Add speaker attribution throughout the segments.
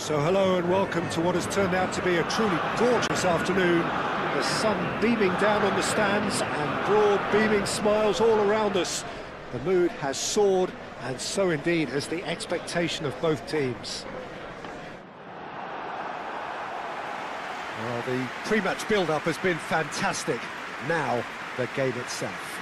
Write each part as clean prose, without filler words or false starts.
Speaker 1: So hello and welcome to what has turned out to be a truly gorgeous afternoon. The sun beaming down on the stands and broad beaming smiles all around us. The mood has soared, and so indeed has the expectation of both teams. Well, the pre-match build-up has been fantastic. Now, the game itself.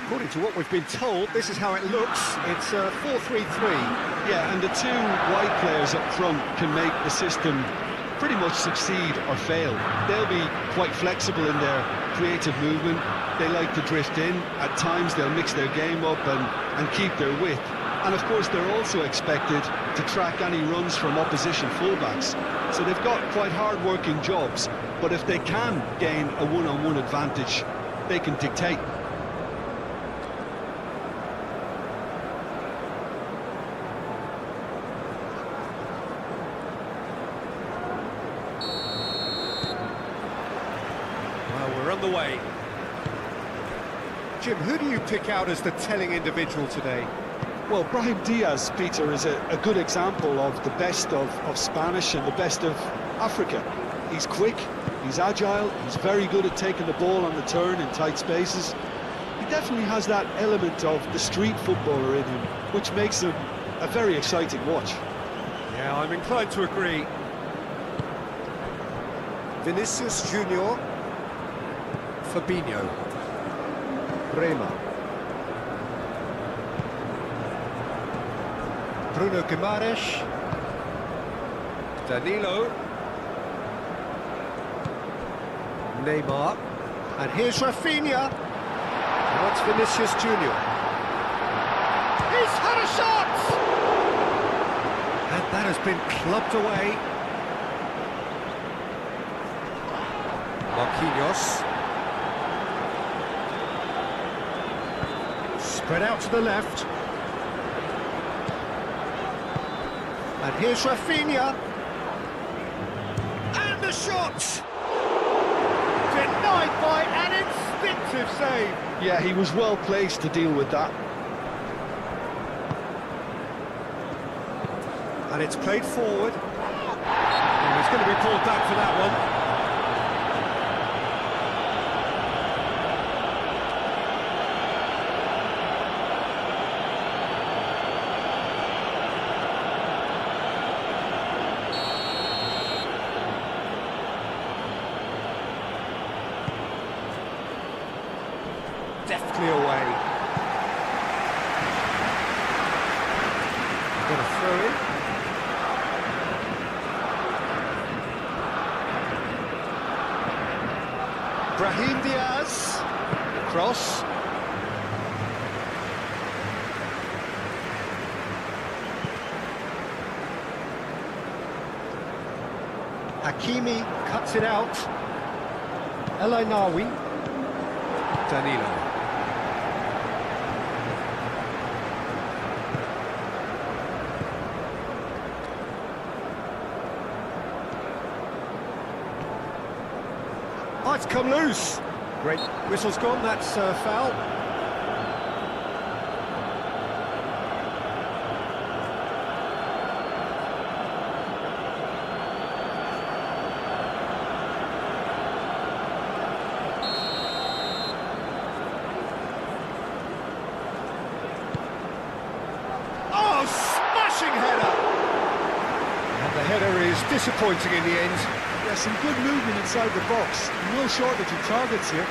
Speaker 1: According to what we've been told, this is how it looks. It's a 4-3-3.
Speaker 2: Yeah, and the two wide players up front can make the system pretty much succeed or fail. They'll be quite flexible in their creative movement. They like to drift in. At times they'll mix their game up and keep their width. And of course they're also expected to track any runs from opposition fullbacks. So they've got quite hard-working jobs, but if they can gain a one-on-one advantage, they can dictate.
Speaker 1: We're on the way. Jim, who do you pick out as the telling individual today?
Speaker 2: Well, Brahim Diaz, Peter, is a good example of the best of Spanish and the best of Africa. He's quick, he's agile, he's very good at taking the ball on the turn in tight spaces. He definitely has that element of the street footballer in him, which makes him a very exciting watch.
Speaker 1: Yeah, I'm inclined to agree. Vinicius Junior. Fabinho, Rema, Bruno Guimaraes, Danilo, Neymar, and here's Rafinha. Now it's Vinicius Junior. He's had a shot! And that has been clubbed away. Marquinhos. Spread out to the left. And here's Rafinha. And the shot! Denied by an instinctive save.
Speaker 2: Yeah, he was well placed to deal with that.
Speaker 1: And it's played forward. And he's going to be pulled back for that one. Deftly away. Got a throw in. Brahim Diaz. Cross. Hakimi cuts it out. El Ainawi. Danilo. Oh, it's come loose. Great. Whistle's gone, that's foul. Oh, smashing header! And the header is disappointing in the end.
Speaker 2: Yeah, some good movement inside the box. No shortage of targets here.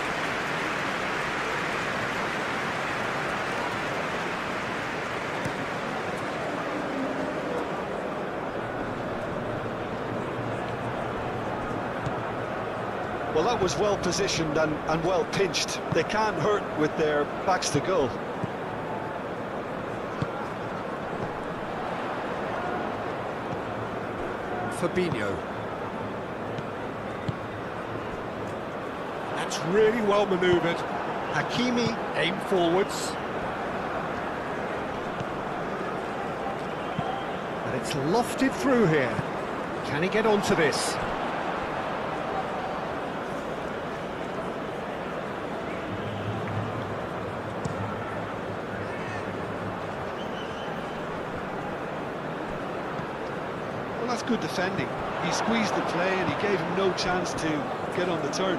Speaker 2: Well, that was well positioned and well pinched. They can't hurt with their backs to goal.
Speaker 1: Fabinho. That's really well manoeuvred. Hakimi aimed forwards. And it's lofted through here. Can he get onto this?
Speaker 2: Well, that's good defending. He squeezed the play and he gave him no chance to get on the turn.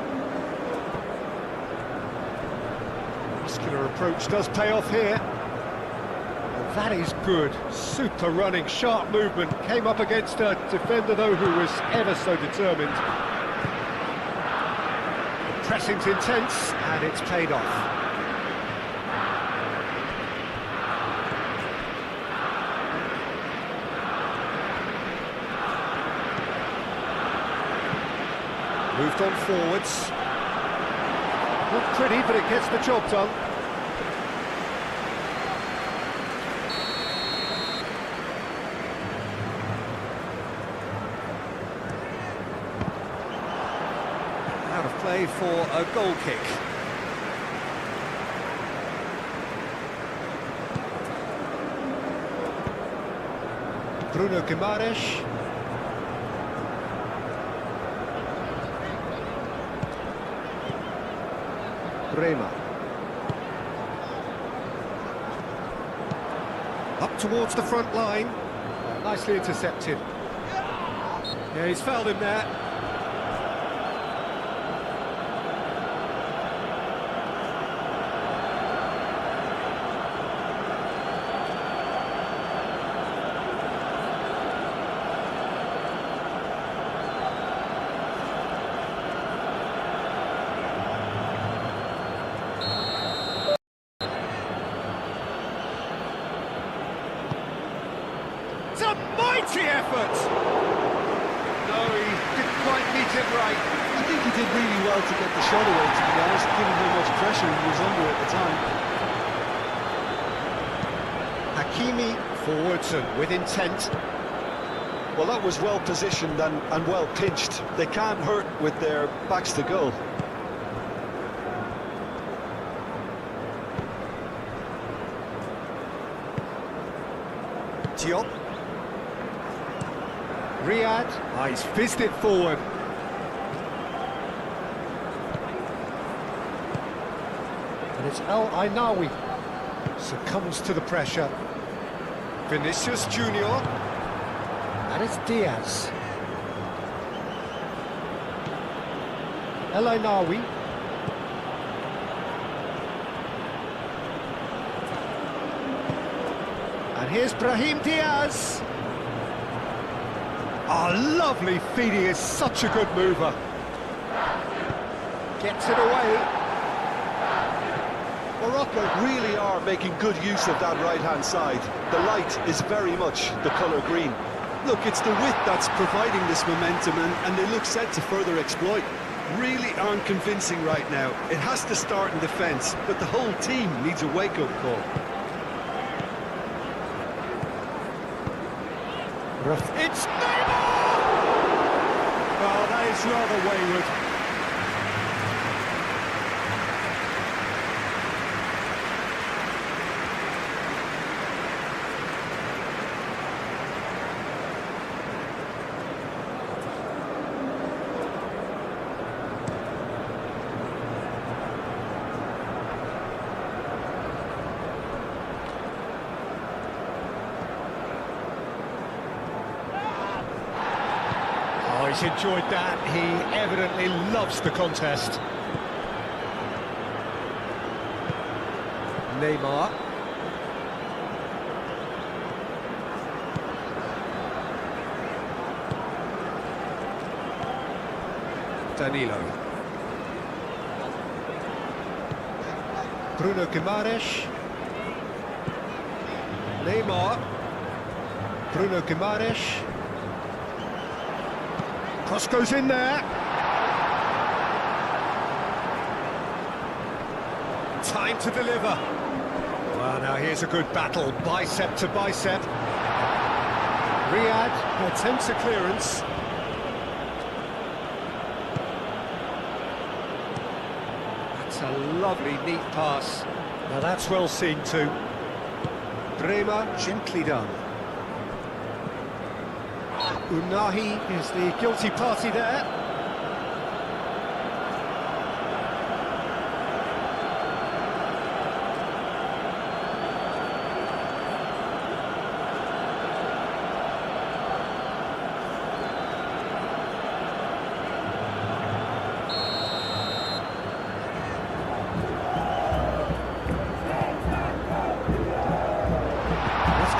Speaker 1: Muscular approach does pay off here. Well, that is good. Super running, sharp movement. Came up against a defender, though, who was ever so determined. The pressing's intense, and it's paid off. Moved on forwards. Not pretty, but it gets the job done. Out of play for a goal kick. Bruno Guimaraes. Rema. Up towards the front line. Nicely intercepted. Yeah, he's fouled him there. It's a mighty effort! No, he didn't quite meet it right.
Speaker 2: I think he did really well to get the shot away, to be honest, given how much pressure he was under at the time.
Speaker 1: Hakimi forwards and with intent.
Speaker 2: Well, that was well positioned and well pinched. They can't hurt with their backs to goal.
Speaker 1: Diop. Riyad. He's fizzed it forward. And it's El Ainawi. Succumbs to the pressure. Vinicius Junior. And it's Diaz. El Ainawi. And here's Brahim Diaz. Oh, lovely feed, he is such a good mover. Gets it away.
Speaker 2: Morocco really are making good use of that right-hand side. The light is very much the colour green. Look, it's the width that's providing this momentum, and they look set to further exploit. Really aren't convincing right now. It has to start in defence, but the whole team needs a wake-up call.
Speaker 1: It's Neymar! Well, that is rather wayward. He's enjoyed that. He evidently loves the contest. Neymar. Danilo. Bruno Guimaraes. Neymar. Bruno Guimaraes. Cross goes in there. Time to deliver. Well, now here's a good battle, bicep to bicep. Riyad attempts a clearance. That's a lovely, neat pass. Now that's well seen too. Bremer, gently done. Unahi is the guilty party there.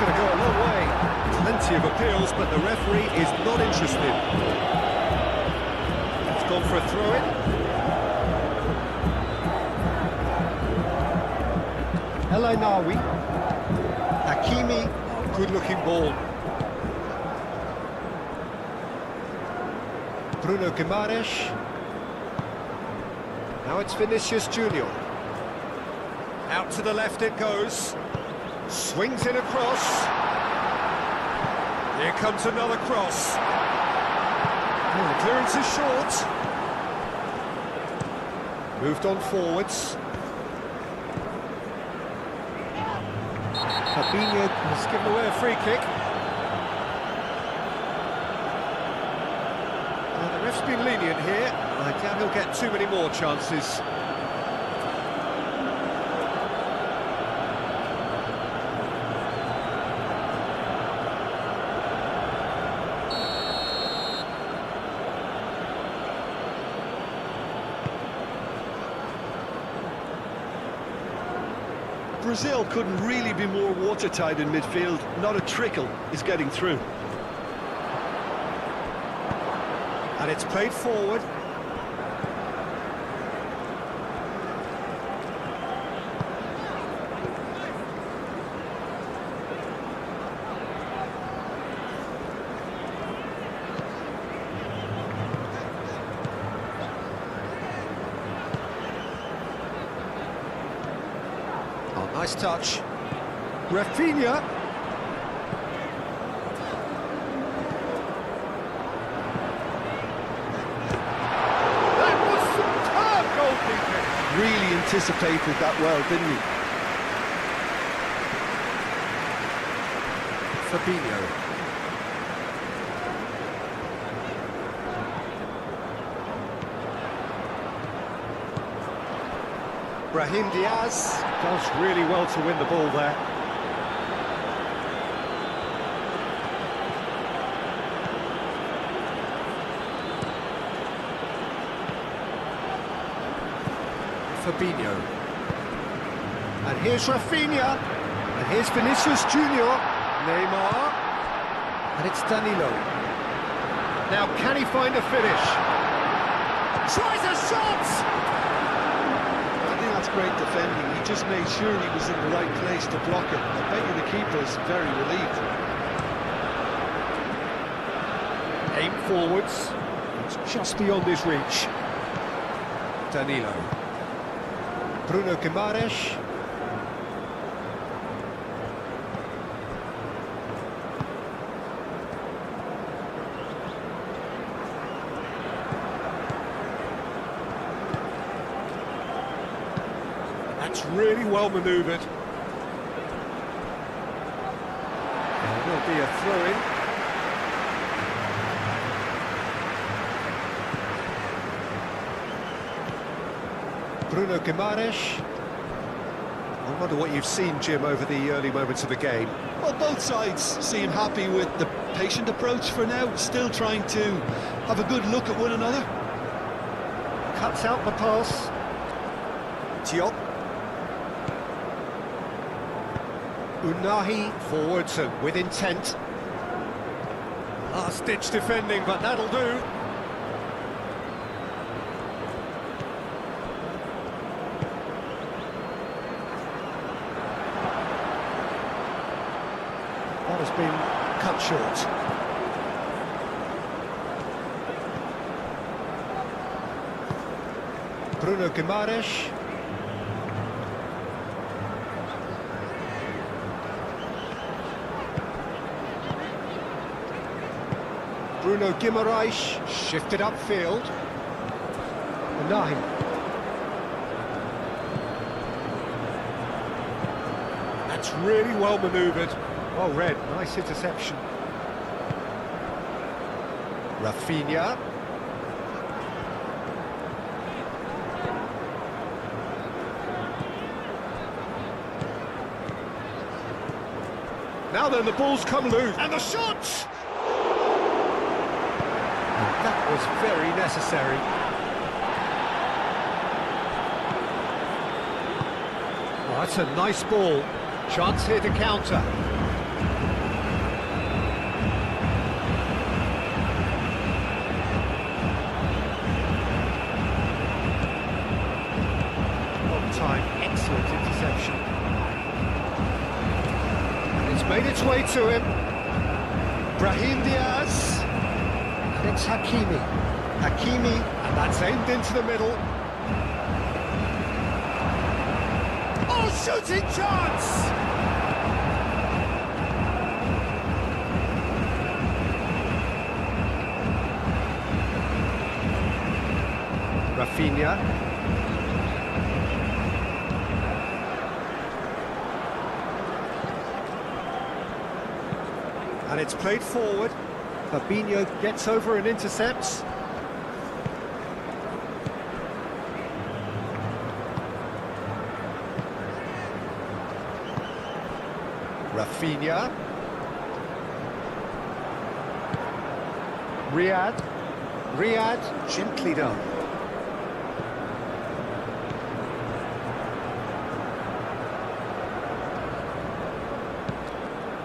Speaker 1: Going to go a long way. Plenty of appeals, but the referee is not interested. It's gone for a throw-in. El Ainawi. Hakimi, good-looking ball. Bruno Guimaraes. Now it's Vinicius Junior. Out to the left it goes. Swings in across. Here comes another cross. Oh, the clearance is short. Moved on forwards. Fabinho has given away a free kick. Well, the ref's been lenient here. I doubt he'll get too many more chances.
Speaker 2: Brazil couldn't really be more watertight in midfield. Not a trickle is getting through.
Speaker 1: And it's played forward. Nice touch. Rafinha. That was superb goalkeeping.
Speaker 2: Really anticipated that well, didn't he?
Speaker 1: Fabinho. Brahim Diaz does really well to win the ball there. Fabinho. And here's Rafinha. And here's Vinicius Junior. Neymar. And it's Danilo. Now, can he find a finish? Tries a shot!
Speaker 2: That's great defending. He just made sure he was in the right place to block it. I bet you the keeper's very relieved.
Speaker 1: Aim forwards. It's just beyond his reach. Danilo. Bruno Guimaraes. That's really well manoeuvred. There will be a throw-in. Bruno Guimaraes. I wonder what you've seen, Jim, over the early moments of the game.
Speaker 2: Well, both sides seem happy with the patient approach for now, still trying to have a good look at one another.
Speaker 1: Cuts out the pass. Diop. Unahi forwards and with intent. Last-ditch defending, but that'll do. That has been cut short. Bruno Guimaraes. Bruno Guimaraes shifted upfield. Nine. That's really well manoeuvred. Well read, nice interception. Rafinha. Now then, the ball's come loose. And the shot! And that was very necessary. Well, that's a nice ball. Chance here to counter. Long time, excellent interception. And it's made its way to him. Brahim Diaz. And it's Hakimi. Hakimi, and that's aimed into the middle. Oh, shooting chance! Rafinha. And it's played forward. Fabinho gets over and intercepts. Rafinha. Riyad, gently done.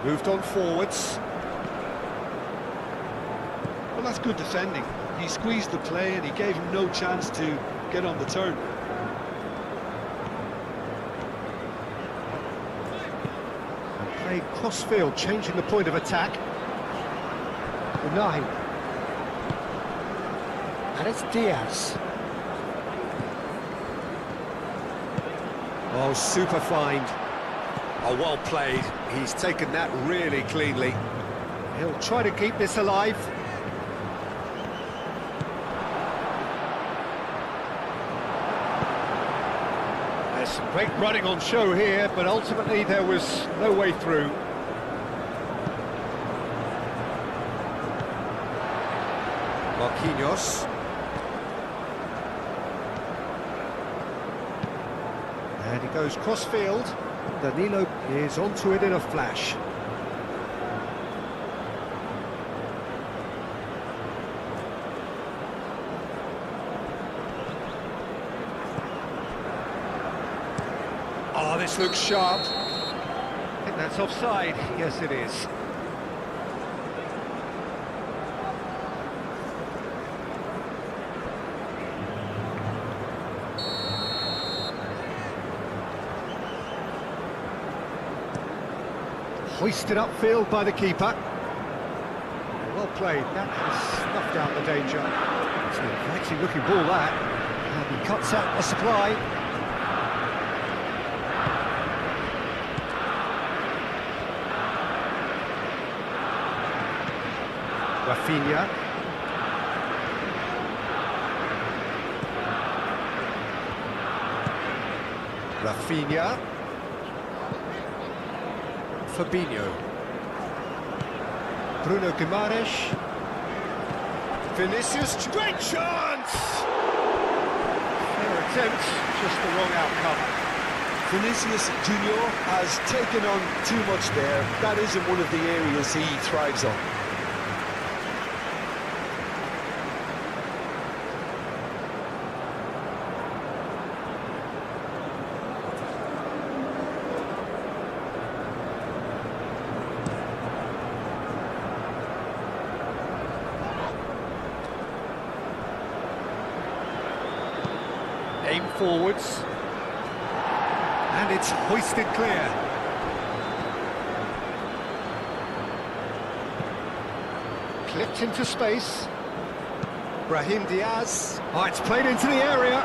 Speaker 1: Moved on forwards.
Speaker 2: Well, that's good defending. He squeezed the play and he gave him no chance to get on the turn.
Speaker 1: And played cross-field, changing the point of attack. Unai. And it's Diaz. Oh, super find. Oh, well played. He's taken that really cleanly. He'll try to keep this alive. There's some great running on show here, but ultimately there was no way through. Marquinhos. And he goes cross-field. Danilo is onto it in a flash. Oh, this looks sharp. I think that's offside. Yes, it is. Hoisted upfield by the keeper. Well played, that has snuffed out the danger. It's an inviting looking ball, that. And he cuts out the supply. Rafinha. Rafinha. Fabinho. Bruno Guimaraes. Vinicius, great chance! Fair attempt, just the wrong outcome.
Speaker 2: Vinicius Junior has taken on too much there. That isn't one of the areas he thrives on.
Speaker 1: Aim forwards. And it's hoisted clear. Clipped into space. Brahim Diaz. Oh, it's played into the area.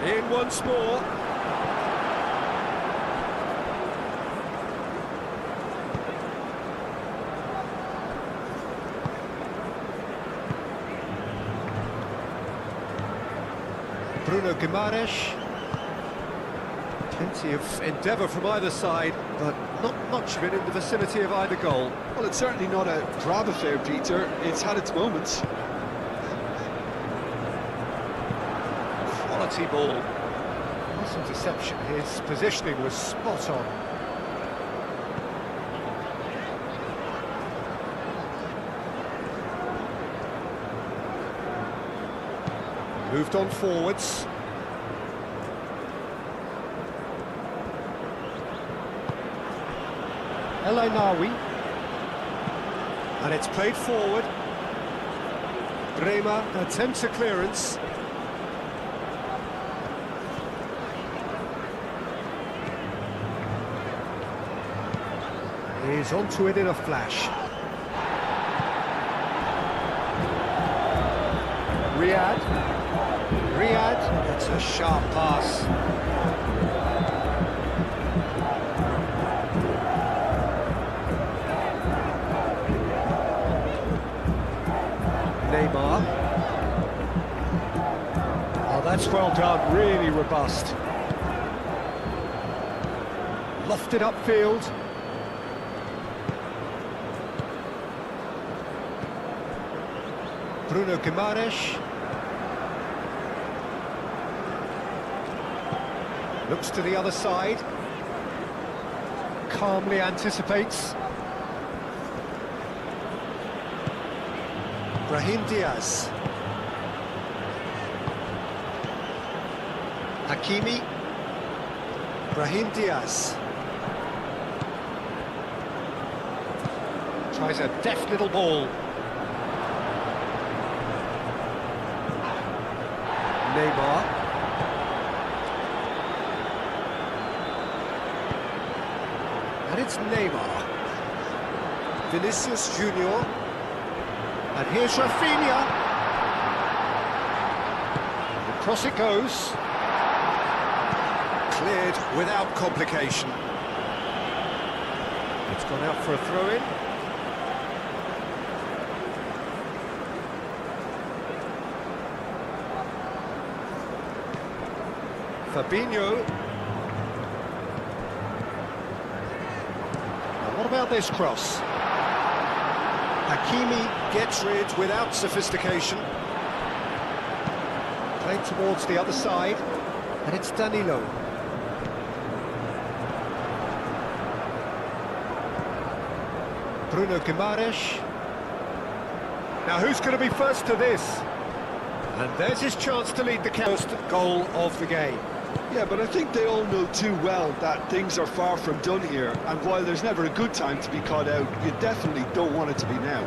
Speaker 1: In once more. Bruno Guimaraes. Plenty of endeavour from either side, but not much of it in the vicinity of either goal.
Speaker 2: Well, it's certainly not a drab affair, Peter. It's had its moments.
Speaker 1: Quality ball. Nice interception. His positioning was spot on. Moved on forwards. El Ainaoui. And it's played forward. Bremer attempts a clearance. He's onto it in a flash. Riyad, it's a sharp pass. Neymar. Oh, that's well done, really robust. Lofted upfield. Bruno Guimaraes. Looks to the other side. Calmly anticipates. Brahim Diaz. Hakimi. Brahim Diaz. Tries a deft little ball. Neymar. And it's Neymar. Vinicius Junior. And here's Rafinha. Across it goes. Cleared without complication. It's gone out for a throw-in. Fabinho. Now what about this cross? Hakimi gets rid without sophistication. Played towards the other side, and it's Danilo. Bruno Guimaraes. Now who's going to be first to this? And there's his chance to lead the first goal of the game.
Speaker 2: Yeah, but I think they all know too well that things are far from done here, and while there's never a good time to be caught out, you definitely don't want it to be now.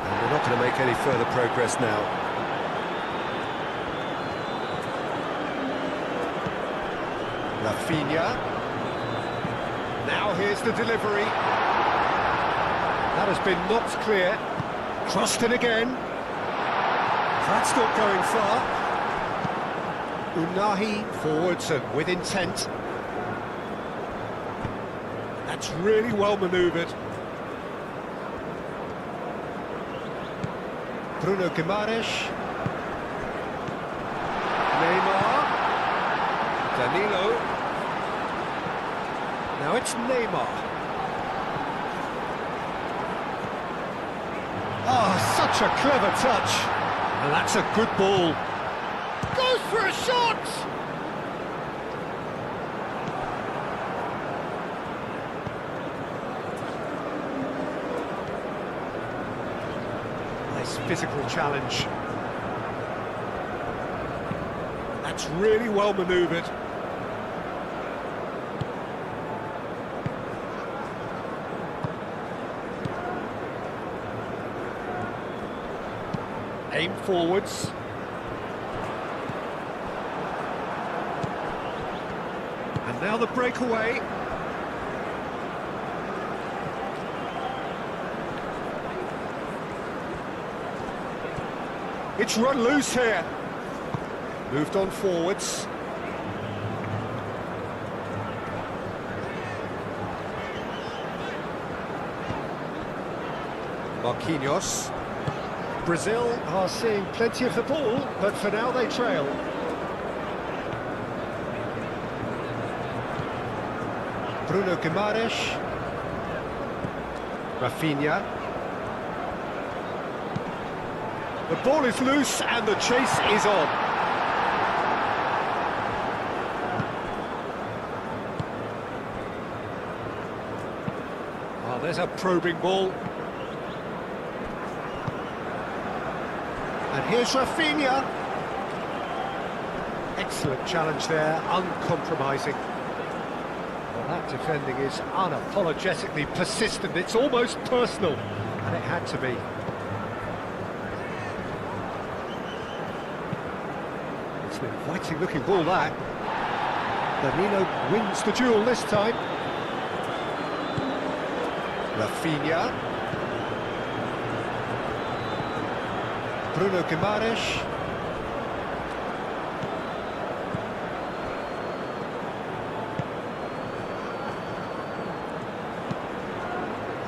Speaker 1: And we're not going to make any further progress now. Rafinha. Now here's the delivery. That has been knocked clear. Crossed it again. That's not going far. Unahi forwards and with intent. That's really well manoeuvred. Bruno Guimaraes. Neymar. Danilo. Now it's Neymar. Oh, such a clever touch. And that's a good ball. Goes for a shot! Nice physical challenge. That's really well manoeuvred. Aim forwards. And now the breakaway. It's run loose here. Moved on forwards. Marquinhos. Brazil are seeing plenty of the ball, but for now they trail. Bruno Guimaraes. Rafinha. The ball is loose and the chase is on. Oh, there's a probing ball. And here's Rafinha. Excellent challenge there, uncompromising. Well, that defending is unapologetically persistent. It's almost personal, and it had to be. It's an inviting-looking ball, that. Danilo wins the duel this time. Rafinha. Bruno Guimaraes.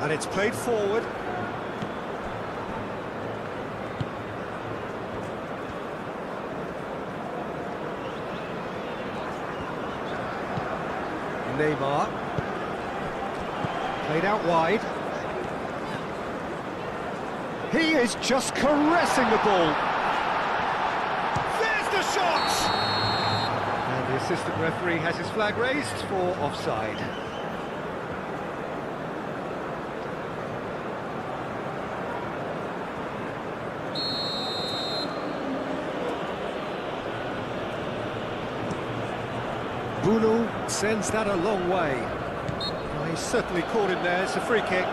Speaker 1: And it's played forward. Neymar. Played out wide. He is just caressing the ball. There's the shot! And the assistant referee has his flag raised for offside. Bruno sends that a long way. Well, he's certainly caught him there. It's a free kick.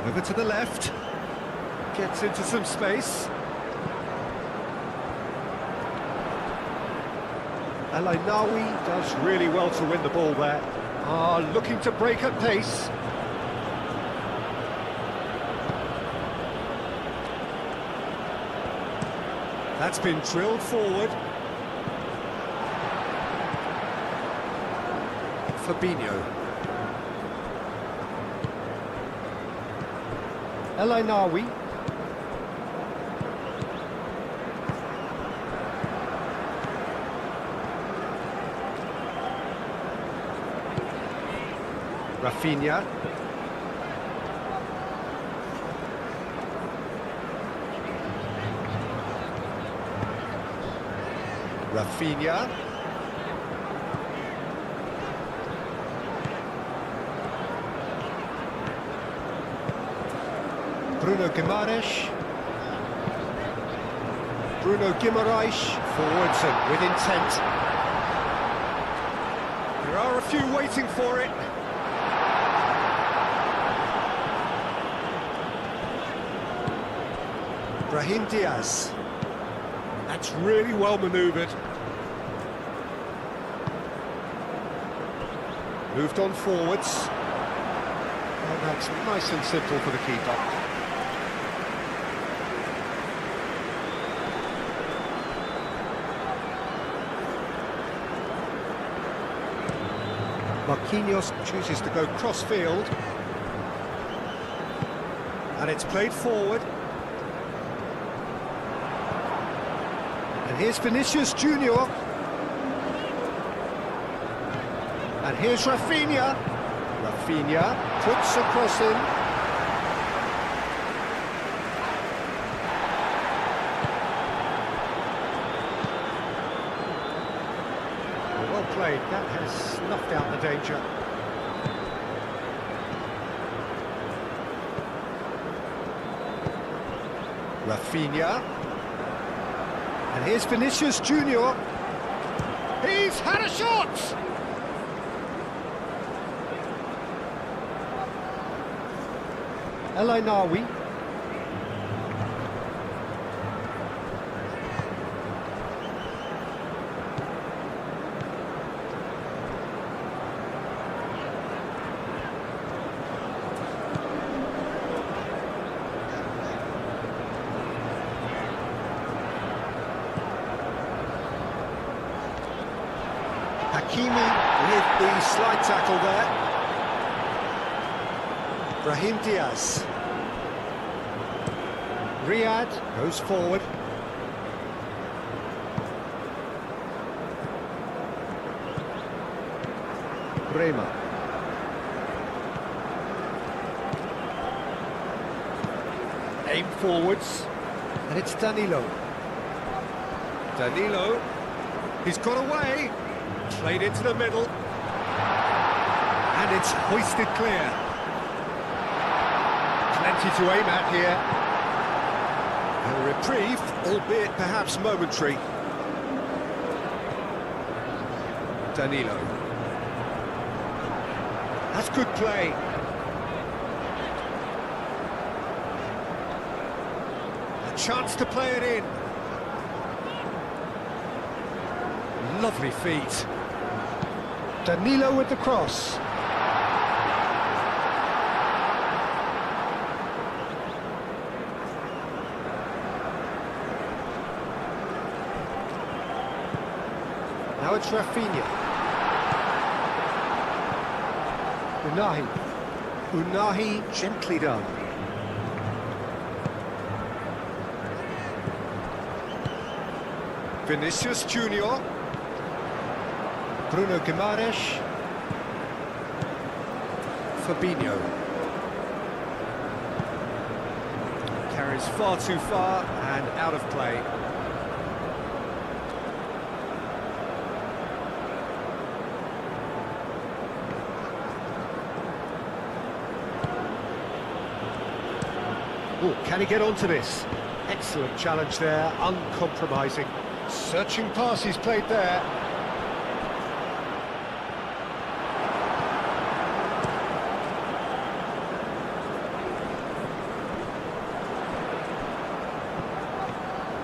Speaker 1: Over to the left, gets into some space. El Ainaoui does really well to win the ball there. Looking to break at pace. That's been drilled forward. Fabinho. El Ainaoui. Rafinha. Rafinha. Bruno Guimaraes. Bruno Guimaraes forwards and with intent. There are a few waiting for it. Brahim Diaz. That's really well manoeuvred. Moved on forwards. Well, that's nice and simple for the keeper. Marquinhos chooses to go cross-field. And it's played forward. And here's Vinicius Junior. And here's Rafinha. Rafinha puts a cross in. Well played, that has snuffed out the danger. Rafinha. And here's Vinicius Junior. He's had a shot! El Ainawi. Hakimi with the slide tackle there. Brahim Diaz. Riyad goes forward. Bremer. Aim forwards. And it's Danilo. Danilo. He's got away. Played into the middle. And it's hoisted clear. Plenty to aim at here. A reprieve, albeit perhaps momentary. Danilo. That's good play. A chance to play it in. Lovely feet. Danilo with the cross. Now it's Rafinha. Unahi gently done. Vinicius Junior. Bruno Guimaraes. Fabinho. Carries far too far and out of play. Oh, can he get onto this? Excellent challenge there, uncompromising. Searching pass he's played there.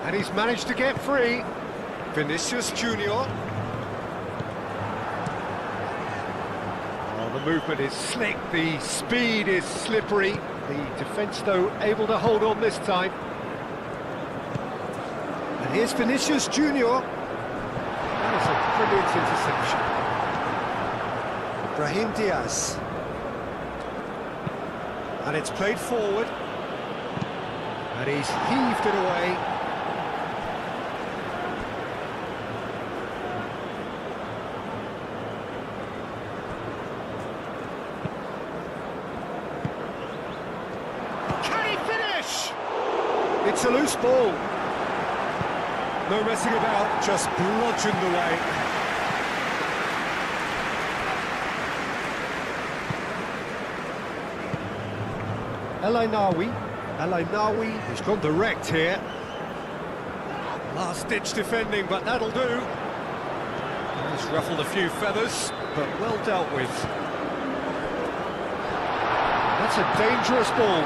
Speaker 1: And he's managed to get free. Vinicius Junior. Oh, the movement is slick, the speed is slippery. The defence, though, able to hold on this time. And here's Vinicius Junior. That is a brilliant interception. Brahim Diaz. And it's played forward. And he's heaved it away. It's a loose ball. No messing about, just bludgeoned away. El Ainawi, he's gone direct here. Last-ditch defending, but that'll do. He's ruffled a few feathers, but well dealt with. That's a dangerous ball.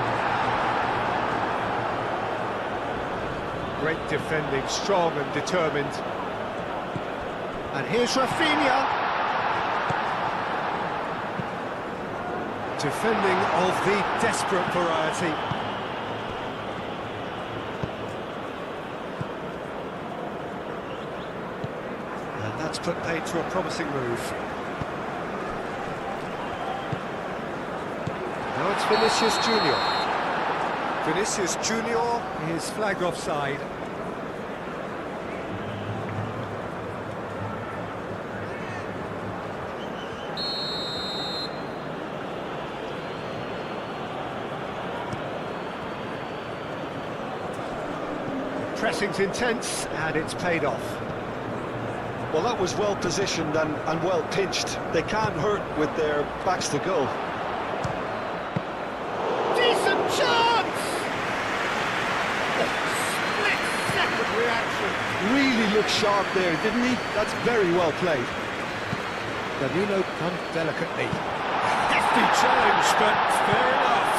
Speaker 1: Great defending, strong and determined. And here's Rafinha. Defending of the desperate variety. And that's put paid to a promising move. Now it's Vinicius Junior. Vinicius Junior is flagged offside. Pressing's intense and it's paid off.
Speaker 2: Well, that was well positioned and well pitched. They can't hurt with their backs to goal.
Speaker 1: Decent chance! Split-second reaction.
Speaker 2: Really looked sharp there, didn't he? That's very well played.
Speaker 1: Danilo done delicately. Hefty challenge, but fair enough.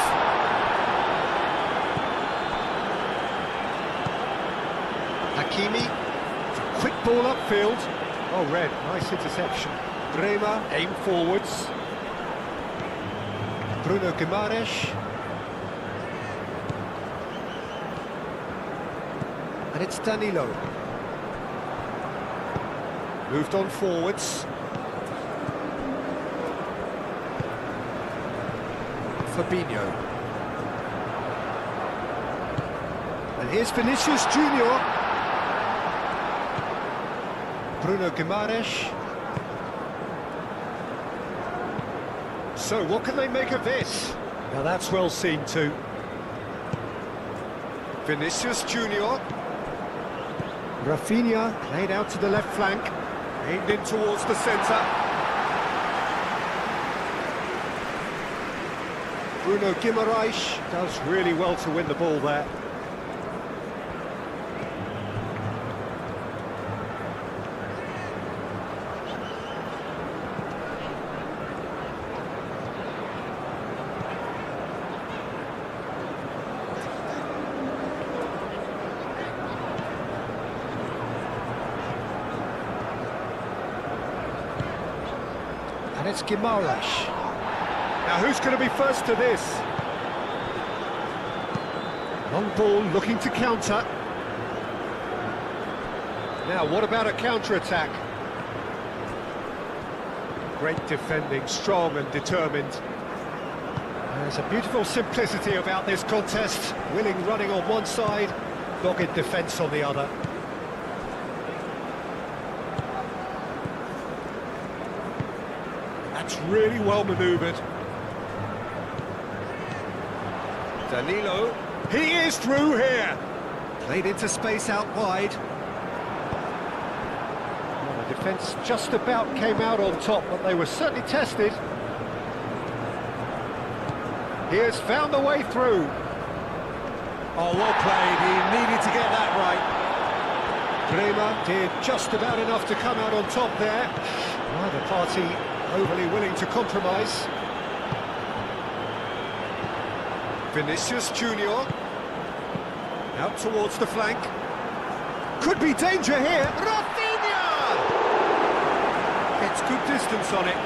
Speaker 1: Hakimi, quick ball upfield. Oh, Red, nice interception. Bremer, aim forwards. Bruno Guimaraes. And it's Danilo. Moved on forwards. Fabinho. And here's Vinicius Junior. Bruno Guimaraes. So what can they make of this? Now that's well seen too. Vinicius Junior. Rafinha played out to the left flank, aimed in towards the centre. Bruno Guimaraes does really well to win the ball there. And it's Guimaraes. Now who's going to be first to this? Long ball looking to counter. Now what about a counter-attack? Great defending, strong and determined. There's a beautiful simplicity about this contest. Willing running on one side, dogged defence on the other. That's really well manoeuvred. Danilo, he is through here. Played into space out wide. Well, the defence just about came out on top, but they were certainly tested. He has found the way through. Oh, well played, he needed to get that right. Bremer did just about enough to come out on top there. Neither party overly willing to compromise. Vinicius Junior. Out towards the flank. Could be danger here. Rafinha! Gets good distance on it.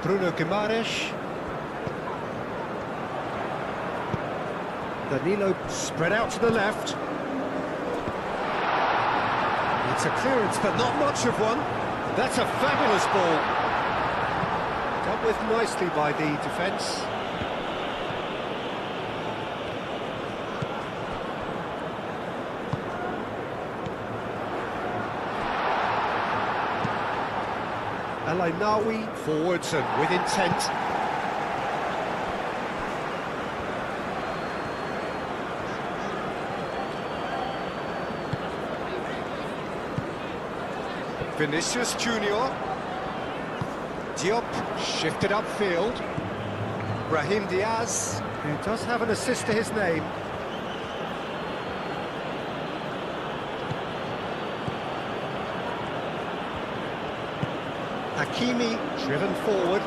Speaker 1: Bruno Guimaraes. Danilo spread out to the left. It's a clearance, but not much of one. That's a fabulous ball. Dealt with nicely by the defence. El Ainaoui forwards and with intent. Vinicius Junior. Diop shifted upfield. Brahim Diaz, who does have an assist to his name. Hakimi driven forward.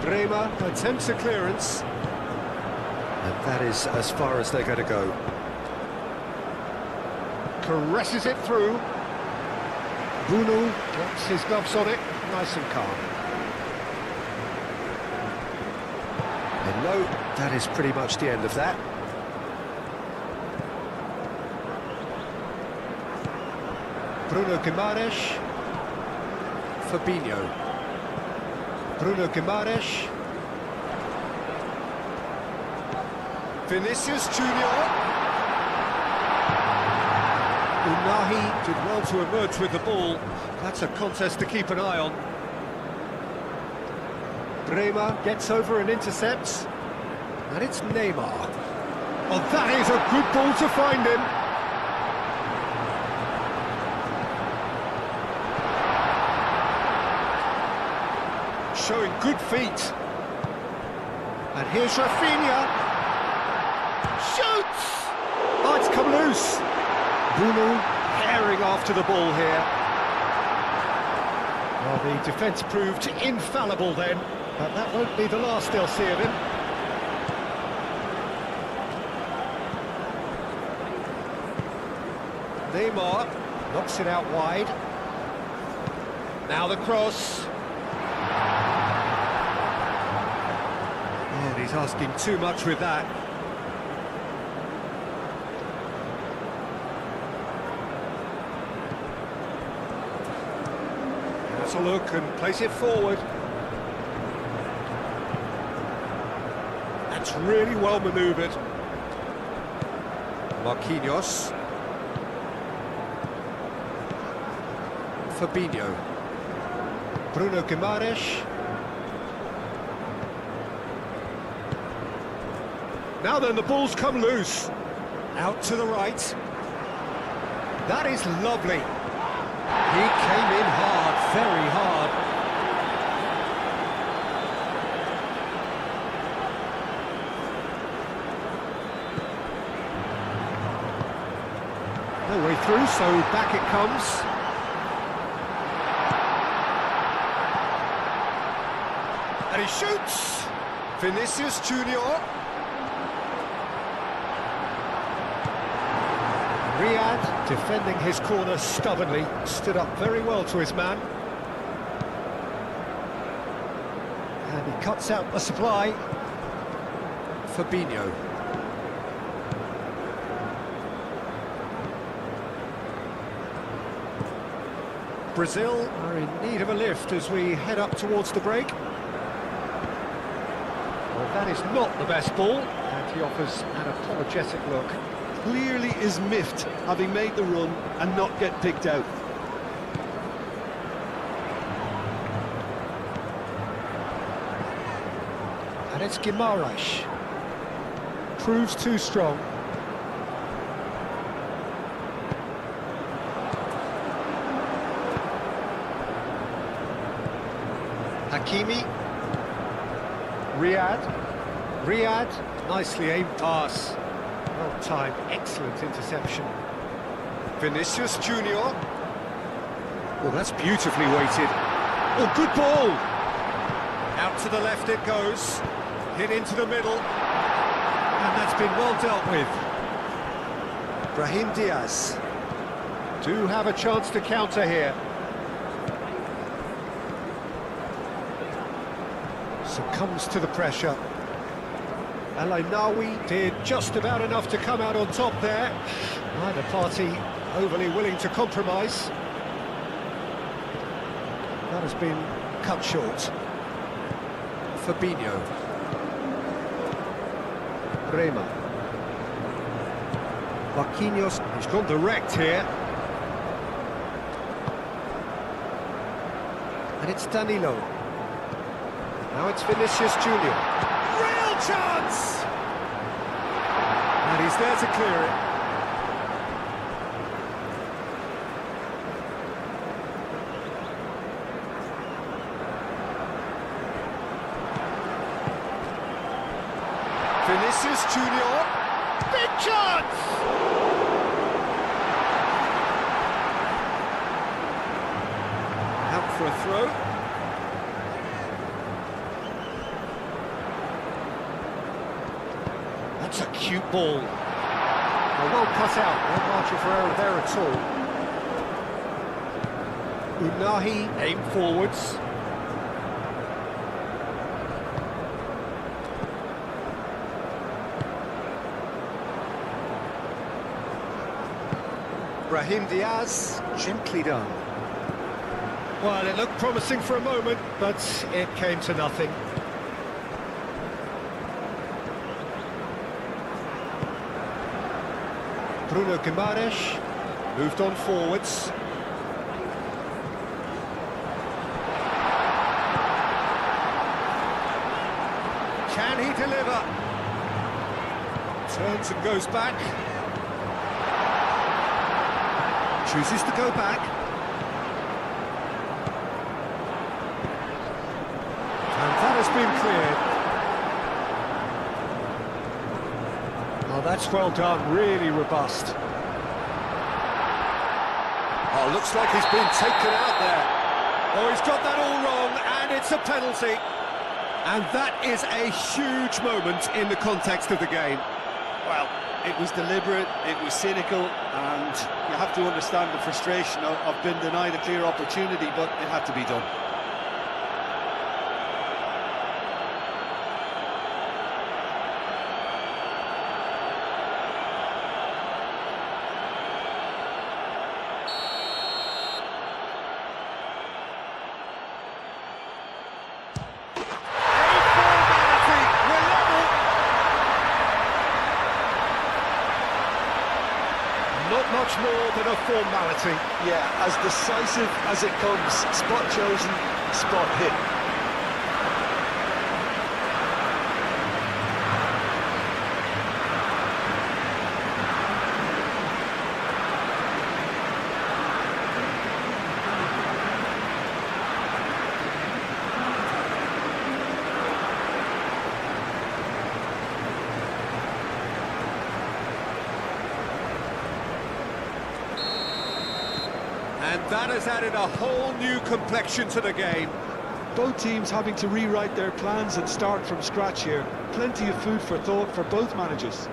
Speaker 1: Bremer attempts a clearance. And that is as far as they're going to go. Caresses it through. Bruno gets his gloves on it, nice and calm. And no, that is pretty much the end of that. Bruno Guimaraes. Fabinho. Bruno Guimaraes. Vinicius Junior. Unahi did well to emerge with the ball. That's a contest to keep an eye on. Bremer gets over and intercepts. And it's Neymar. Oh, that is a good ball to find him. Showing good feet. And here's Rafinha. Shoots! Oh, it's come loose. Bruno herring after the ball here. Well, the defence proved infallible then, but that won't be the last they'll see of him. Neymar knocks it out wide. Now the cross. Oh, he's asking too much with that. Has a look and plays it forward. That's really well manoeuvred. Marquinhos. Fabinho. Bruno Guimaraes. Now then, the ball's come loose. Out to the right. That is lovely. He came in hard, very hard. No way through, so back it comes. And he shoots! Vinicius Junior. Riyad, defending his corner stubbornly, stood up very well to his man. And he cuts out the supply. Fabinho. Brazil are in need of a lift as we head up towards the break. Well, that is not the best ball, and he offers an apologetic look.
Speaker 2: Clearly is miffed, having made the run and not get picked out.
Speaker 1: And it's Guimaraes. Proves too strong. Hakimi. Riyad, nicely aimed pass. Well timed, excellent interception. Vinicius Junior. Well, that's beautifully weighted. Oh, good ball! Out to the left it goes. Hit into the middle. And that's been well dealt with. Brahim Diaz. Do have a chance to counter here. Succumbs to the pressure. El Ainaoui did just about enough to come out on top there. Neither party overly willing to compromise. That has been cut short. Fabinho. Rema. Marquinhos, he's gone direct here. And it's Danilo. Now it's Vinicius Junior. Real chance! And he's there to clear it. Vinicius Junior. Big chance! Out for a throw. That's a cute ball. Well cut out, no margin for error there at all. Unahi aimed forwards. Brahim Diaz, gently done. Well, it looked promising for a moment, but it came to nothing. Bruno Guimaraes moved on forwards. Can he deliver? Turns and goes back. Chooses to go back. And that has been cleared. Oh, that's well done, really robust. Oh, looks like he's been taken out there. Oh, he's got that all wrong, and it's a penalty. And that is a huge moment in the context of the game.
Speaker 3: Well, it was deliberate, it was cynical, and you have to understand the frustration of being denied a clear opportunity, but it had to be done.
Speaker 1: Not much more than a formality.
Speaker 3: Yeah, as decisive as it comes. Spot chosen, spot hit.
Speaker 1: And that has added a whole new complexion to the game.
Speaker 2: Both teams having to rewrite their plans and start from scratch here. Plenty of food for thought for both managers.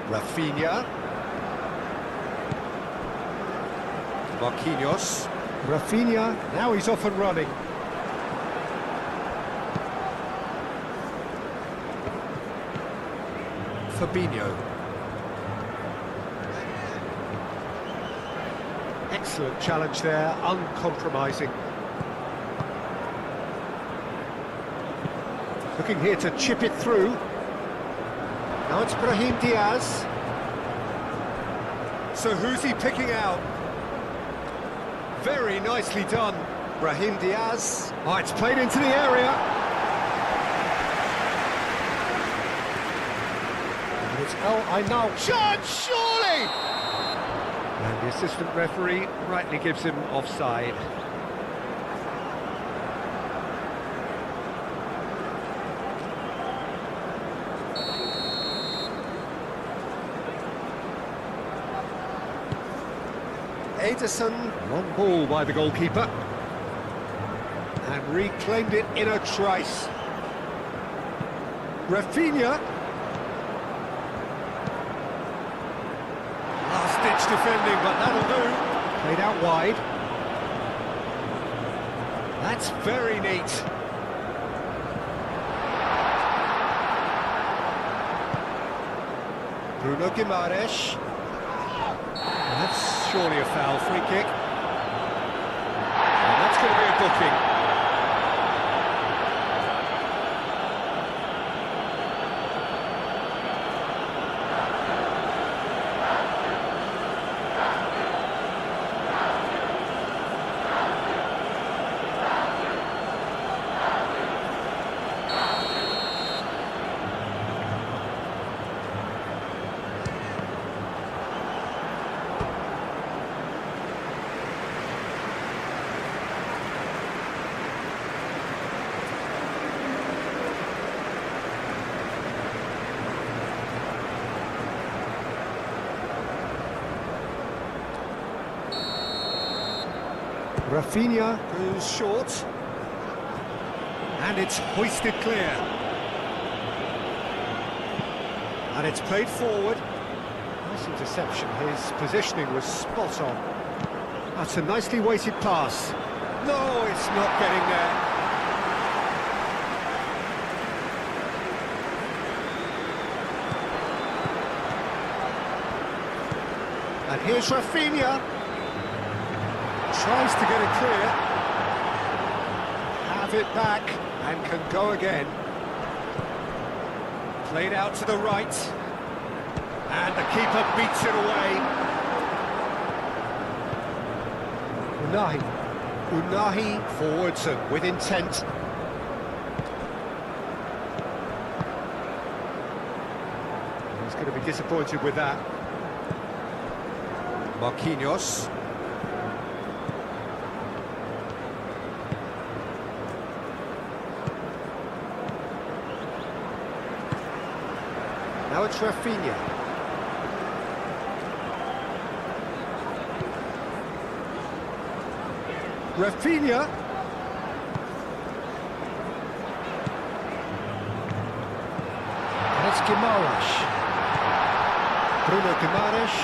Speaker 1: Rafinha. Marquinhos. Rafinha, now he's off and running. Fabinho. Excellent challenge there, uncompromising. Looking here to chip it through. Now it's Brahim Diaz. So who's he picking out? Very nicely done. Brahim Diaz. Oh, it's played into the area. I know. Shot, surely! And the assistant referee rightly gives him offside. Ederson, long ball by the goalkeeper. And reclaimed it in a trice. Rafinha. Defending, but that'll do. Played out wide. That's very neat. Bruno Guimaraes. That's surely a foul, free kick. And that's going to be a booking. Rafinha goes short, and it's hoisted clear. And it's played forward. Nice interception, his positioning was spot on. That's a nicely weighted pass. No, it's not getting there. And here's Rafinha. Tries to get it clear. Have it back and can go again. Played out to the right. And the keeper beats it away. Unahi forwards and with intent. He's going to be disappointed with that. Marquinhos. Now it's Rafinha. Rafinha. And it's Guimaraes. Bruno Guimaraes.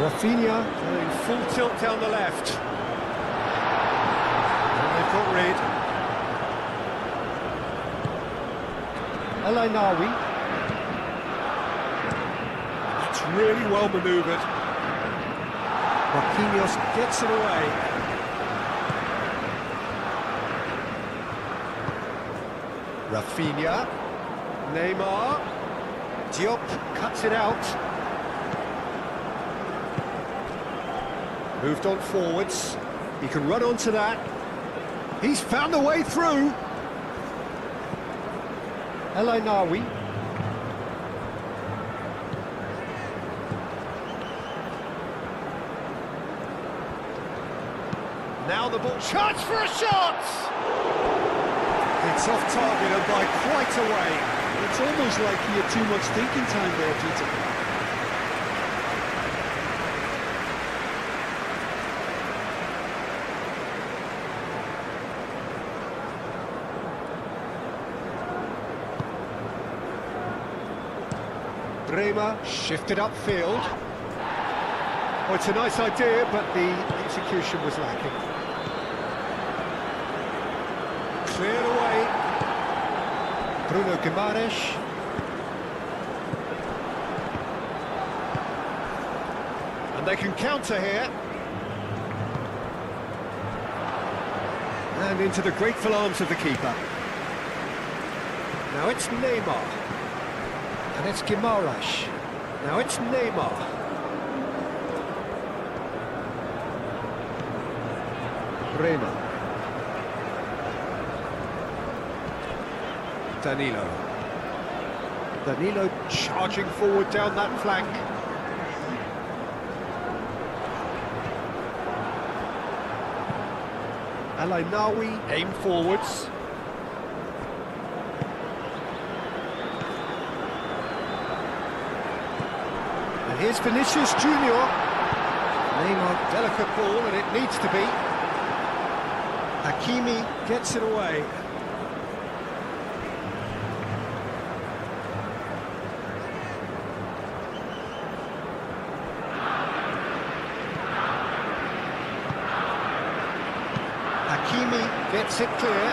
Speaker 1: Rafinha going full tilt down the left. And they've got rid. El Ainaoui. That's really well manoeuvred. Marquinhos gets it away. Rafinha. Neymar. Diop cuts it out. Moved on forwards. He can run onto that. He's found a way through. El Ainaoui. Now the ball. Chance for a shot! It's off target and by quite a way.
Speaker 2: It's almost like he had too much thinking time there, Peter.
Speaker 1: Bremer shifted upfield. Oh, it's a nice idea, but the execution was lacking. Cleared away. Bruno Guimaraes. And they can counter here. And into the grateful arms of the keeper. Now it's Neymar. And it's Guimaraes. Now it's Neymar. Bremer. Danilo. Danilo charging forward down that flank. El Ainaoui aim forwards. And here's Vinicius Junior. Neymar, delicate ball, and it needs to be. Hakimi gets it away. Hakimi gets it clear.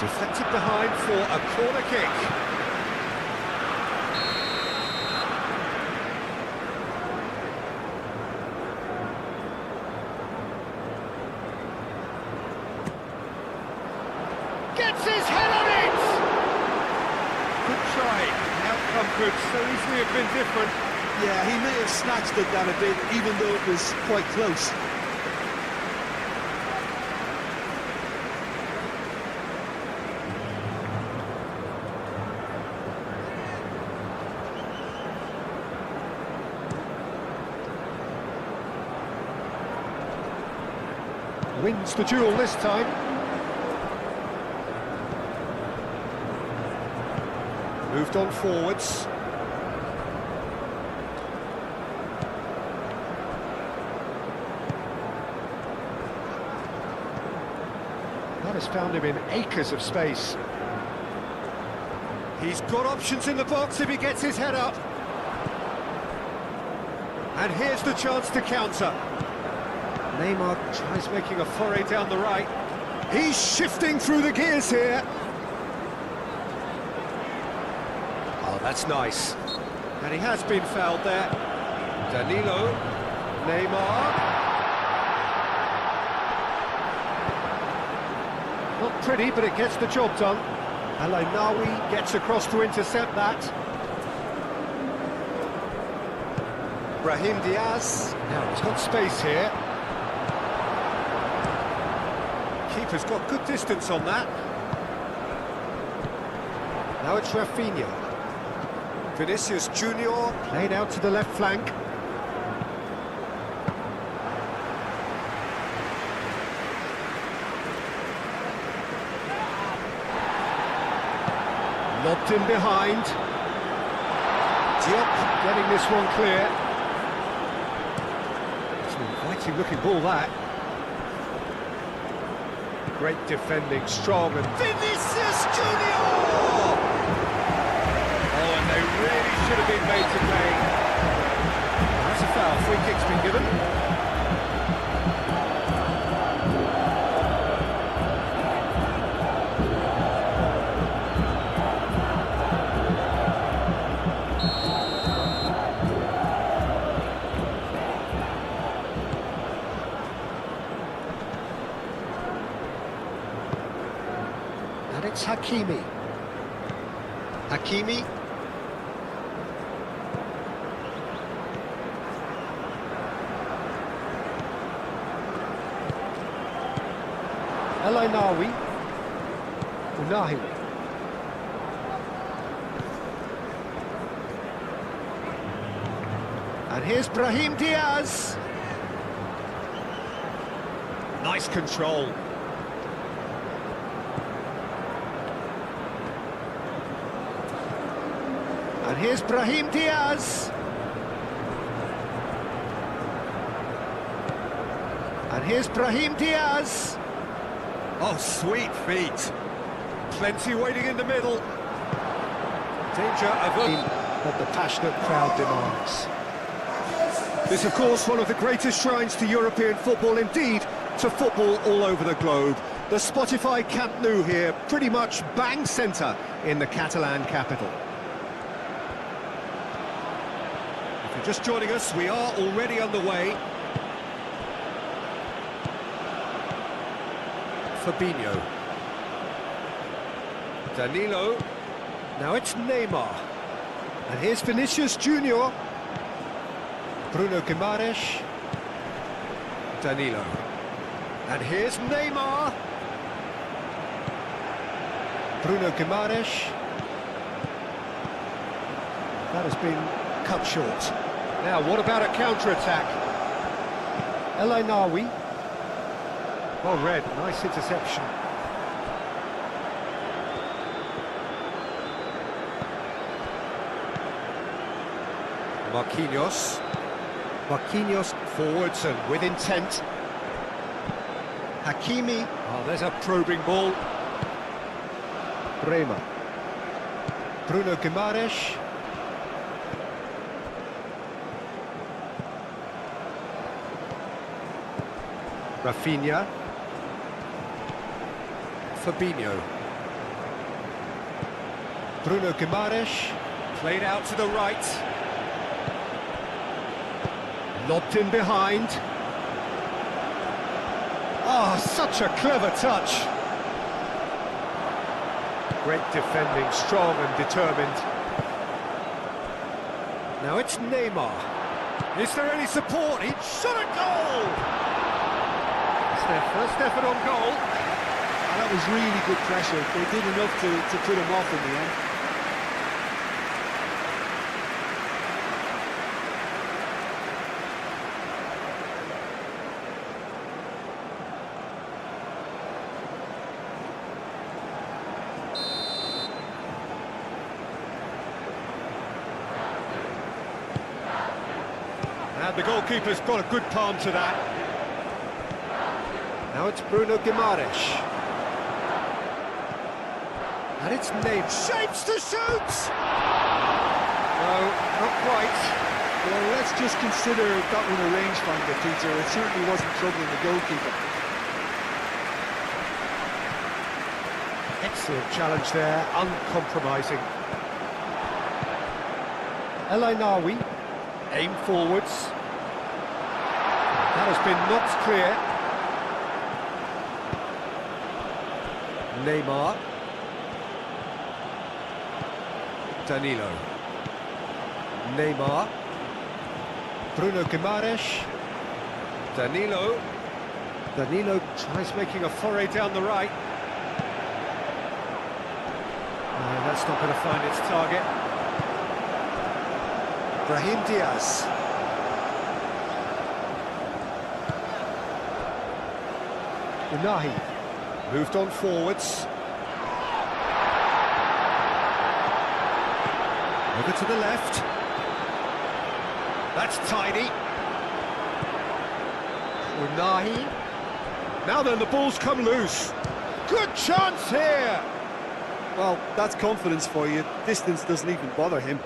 Speaker 1: Deflected behind for a corner kick. Gets his head on it! Good try. The outcome could so easily have been different.
Speaker 2: Yeah, he may have snatched at that a bit, even though it was quite close.
Speaker 1: Wins the duel this time. Moved on forwards. That has found him in acres of space. He's got options in the box if he gets his head up. And here's the chance to counter. Neymar tries making a foray down the right. He's shifting through the gears here. Oh, that's nice. And he has been fouled there. Danilo. Neymar. Not pretty, but it gets the job done. El Ainaoui gets across to intercept that. Brahim Diaz. Now he's got space here. Keeper's got good distance on that. Now it's Rafinha. Vinicius Junior played out to the left flank. Lobbed in behind. Diop getting this one clear. It's an inviting looking ball, that. Great defending, strong, and Vinicius Junior! Oh, and they really should have been made to pay. That's a foul. Free kick's been given. And it's Hakimi. Hakimi. El Ainawi. Unahi. And here's Brahim Diaz. Nice control. And here's Brahim Diaz. And here's Brahim Diaz. Oh, sweet feet. Plenty waiting in the middle. Danger of what the passionate crowd demands. This, of course, one of the greatest shrines to European football, indeed, to football all over the globe. The Spotify Camp Nou here, pretty much bang centre in the Catalan capital. If you're just joining us, we are already underway. Fabinho. Danilo. Now it's Neymar. And here's Vinicius Junior. Bruno Guimaraes. Danilo. And here's Neymar. Bruno Guimaraes. That has been cut short. Now, what about a counter-attack? El Ainawi. Well read, nice interception. Marquinhos. Marquinhos forwards and with intent. Hakimi. Oh, there's a probing ball. Bremer. Bruno Guimaraes. Rafinha. Fabinho. Bruno Guimaraes. Played out to the right. Lobbed in behind. Oh, such a clever touch. Great defending, strong and determined. Now it's Neymar. Is there any support? He shot a goal! It's their first effort on goal.
Speaker 3: And that was really good pressure. They did enough to put him off in the end.
Speaker 1: And the goalkeeper's got a good palm to that. Now it's Bruno Guimaraes. And it's Neymar. Shapes to shoot! No, not quite.
Speaker 3: Well, let's just consider that one a rangefinder, Peter. It certainly wasn't troubling the goalkeeper.
Speaker 1: Excellent challenge there, uncompromising. El Ainawi, aim forwards. That has been knocked clear. Neymar. Danilo. Neymar. Bruno Guimaraes. Danilo. Danilo tries making a foray down the right. No, that's not going to find its target. Brahim Diaz. Unahi moved on forwards. Over to the left. That's tidy. Unahi. Now then, the ball's come loose. Good chance here.
Speaker 3: Well, that's confidence for you. Distance doesn't even bother him.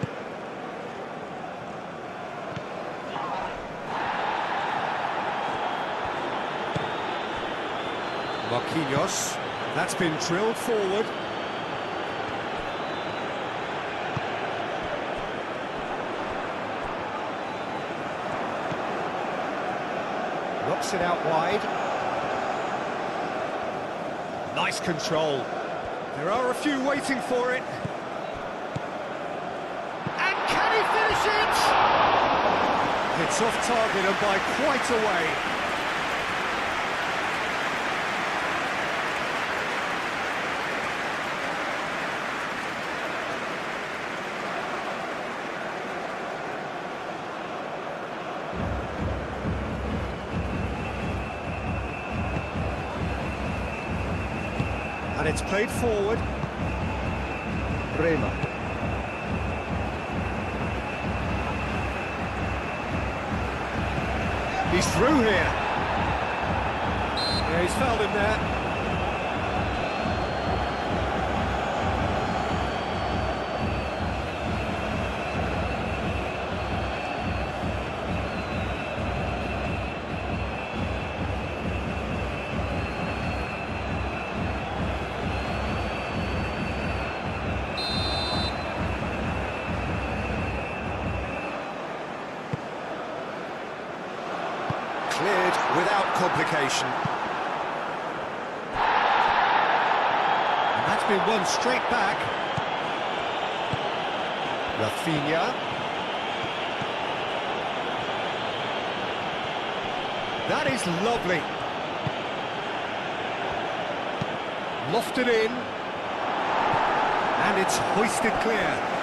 Speaker 1: Marquinhos. That's been drilled forward. Knocks it out wide. Nice control. There are a few waiting for it. And can he finish it? It's off target and by quite a way. And it's played forward. Bremer. He's through here. Yeah, he's fouled him there. Cleared without complication. And that's been won straight back. Rafinha. That is lovely. Lofted in. And it's hoisted clear.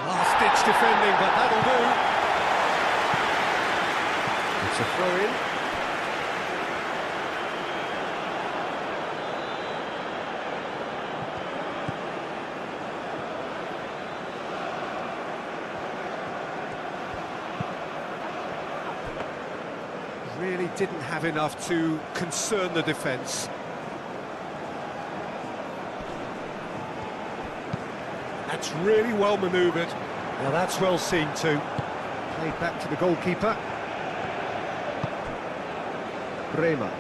Speaker 1: Last-ditch defending, but that'll do. It's a throw-in. Really didn't have enough to concern the defence. That's really well manoeuvred. Now that's well seen too. Played back to the goalkeeper. Bremer.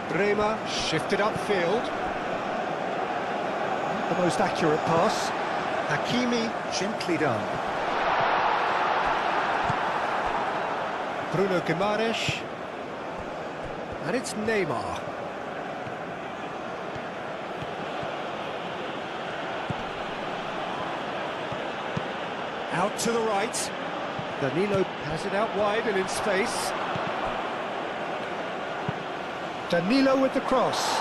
Speaker 1: Bremer shifted upfield. Not the most accurate pass. Hakimi gently done. Bruno Guimaraes. And it's Neymar. Out to the right. Danilo has it out wide and in space. Danilo with the cross.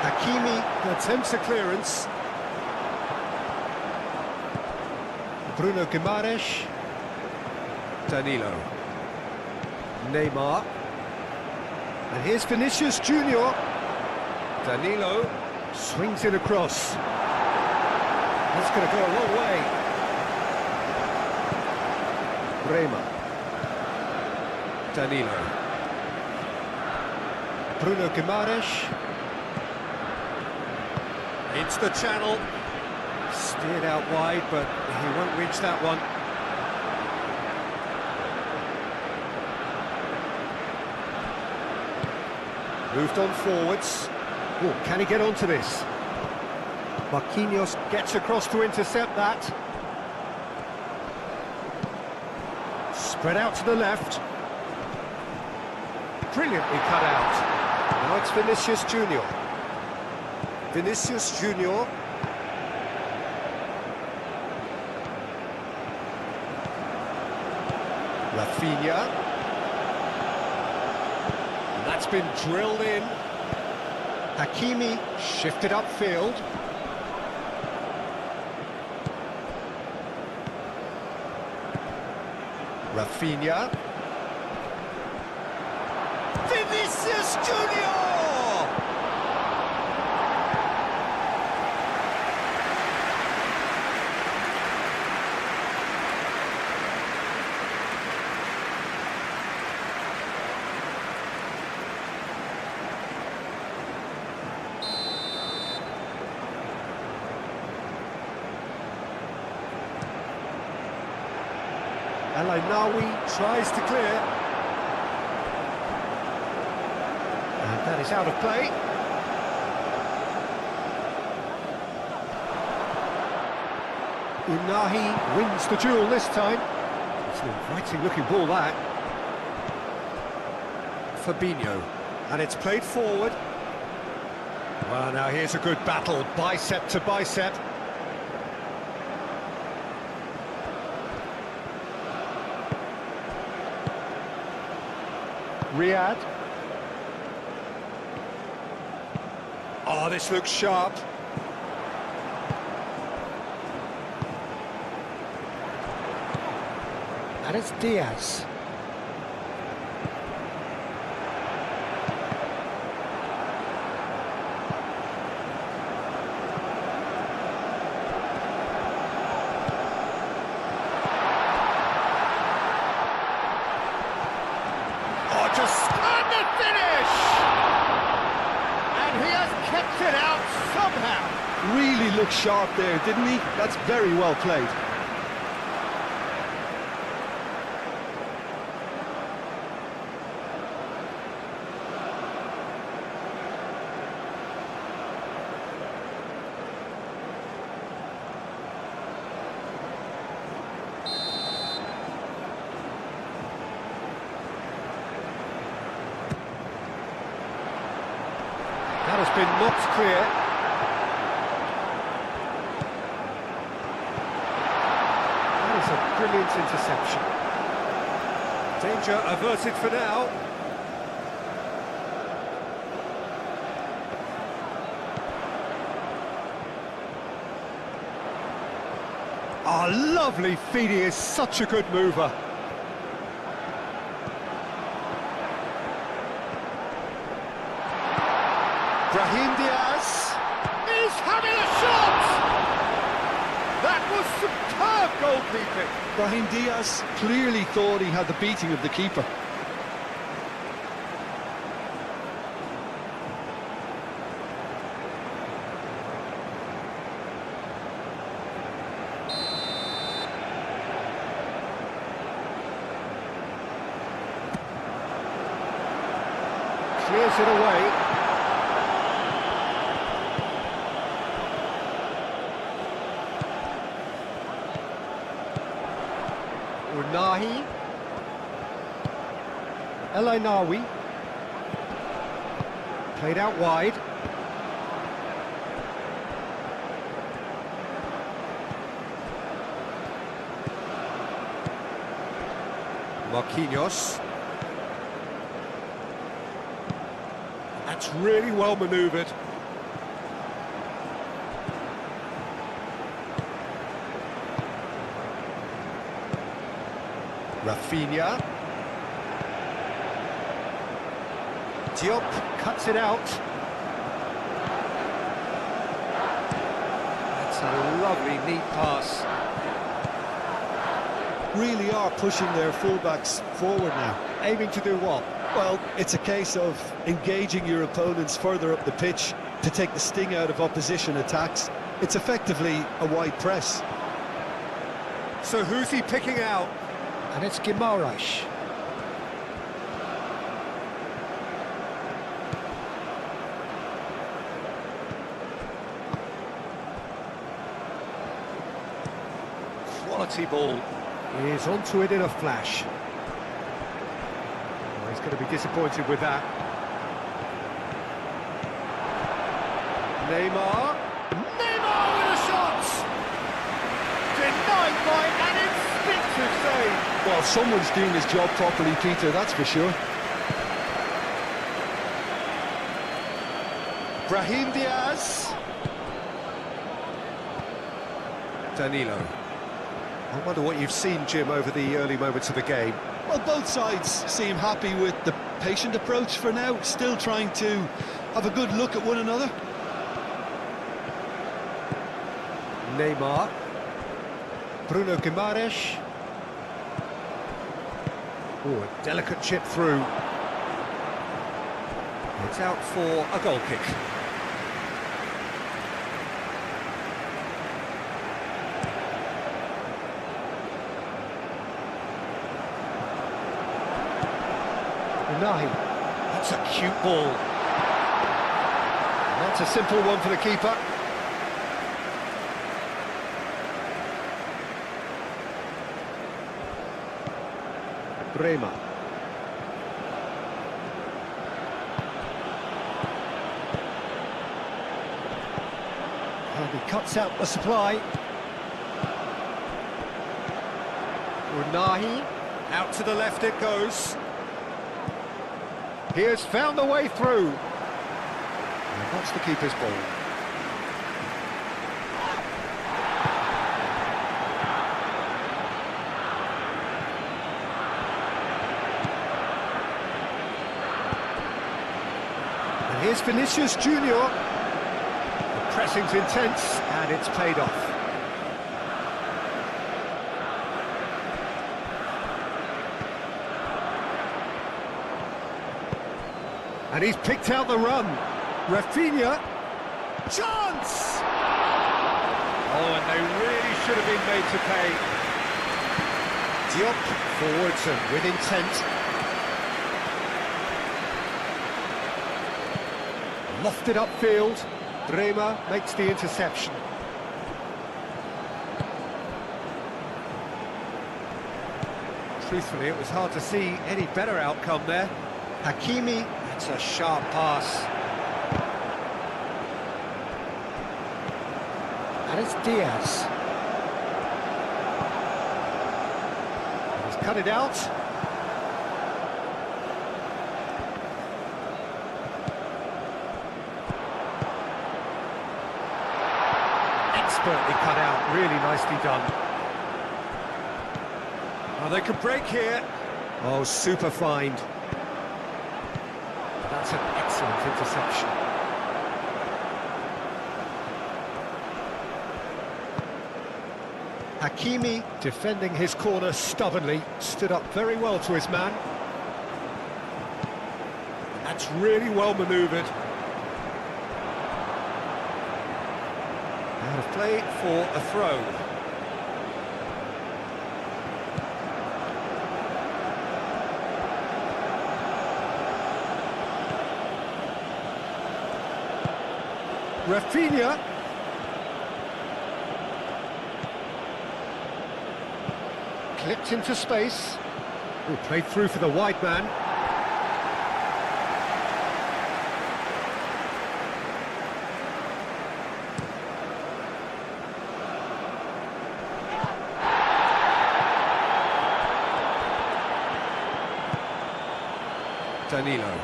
Speaker 1: Hakimi attempts a clearance. Bruno Guimaraes. Danilo. Neymar. And here's Vinicius Junior. Danilo swings it across. That's going to go a long way. Bremer. Danilo. Bruno Guimaraes. It's the channel. Steered out wide, but he won't reach that one. Moved on forwards. Oh, can he get onto this? Marquinhos gets across to intercept that. Spread out to the left. Brilliantly cut out. Now it's Vinicius Junior. Vinicius Junior. Rafinha. And that's been drilled in. Hakimi shifted upfield. Rafinha. Vinicius Junior! El-Ainaoui tries to clear. And that is out of play. Unahi wins the duel this time. It's an inviting looking ball, that. Fabinho. And it's played forward. Well, now here's a good battle, bicep to bicep. Riyad. Oh, this looks sharp. And it's Diaz. Just and the finish! And he has kept it out somehow.
Speaker 2: Really looked sharp there, didn't he? That's very well played.
Speaker 1: That has been knocked clear. That is a brilliant interception. Danger averted for now. Oh, lovely feed. He is such a good mover. Brahim Diaz is having a shot! That was superb goalkeeping.
Speaker 2: Brahim Diaz clearly thought he had the beating of the keeper.
Speaker 1: Clears it away. Unahi. El-Ainaoui. Played out wide. Marquinhos. That's really well manoeuvred. Rafinha. Diop cuts it out. That's a lovely, neat pass.
Speaker 2: Really are pushing their fullbacks forward now.
Speaker 1: Aiming to do what?
Speaker 2: Well, it's a case of engaging your opponents further up the pitch to take the sting out of opposition attacks. It's effectively a wide press.
Speaker 1: So who's he picking out? And it's Guimaraes. Quality ball. He is onto it in a flash. Well, he's going to be disappointed with that. Neymar. Neymar with a shot! Denied by an instinctive save.
Speaker 2: Well, someone's doing his job properly, Peter, that's for sure.
Speaker 1: Brahim Diaz. Danilo. I wonder what you've seen, Jim, over the early moments of the game.
Speaker 2: Well, both sides seem happy with the patient approach for now, still trying to have a good look at one another.
Speaker 1: Neymar. Bruno Guimaraes. Oh, a delicate chip through. It's out for a goal kick. Unahi. That's a cute ball. That's a simple one for the keeper. Bremer. And he cuts out the supply. Unahi. Out to the left it goes. He has found the way through. And that's the keeper's ball. And here's Vinicius Junior. The pressing's intense and it's paid off. And he's picked out the run. Rafinha. Chance! Oh, and they really should have been made to pay. Diop forwards and with intent. Lofted upfield. Bremer makes the interception. Truthfully, it was hard to see any better outcome there. Hakimi. It's a sharp pass. And it's Diaz. He's cut it out. Expertly cut out, really nicely done. Oh, they could break here. Oh, super find. That's an excellent interception. Hakimi, defending his corner stubbornly, stood up very well to his man. That's really well manoeuvred. Out of play for a throw. Rafinha. Clipped into space. Ooh, played through for the wide man. Danilo.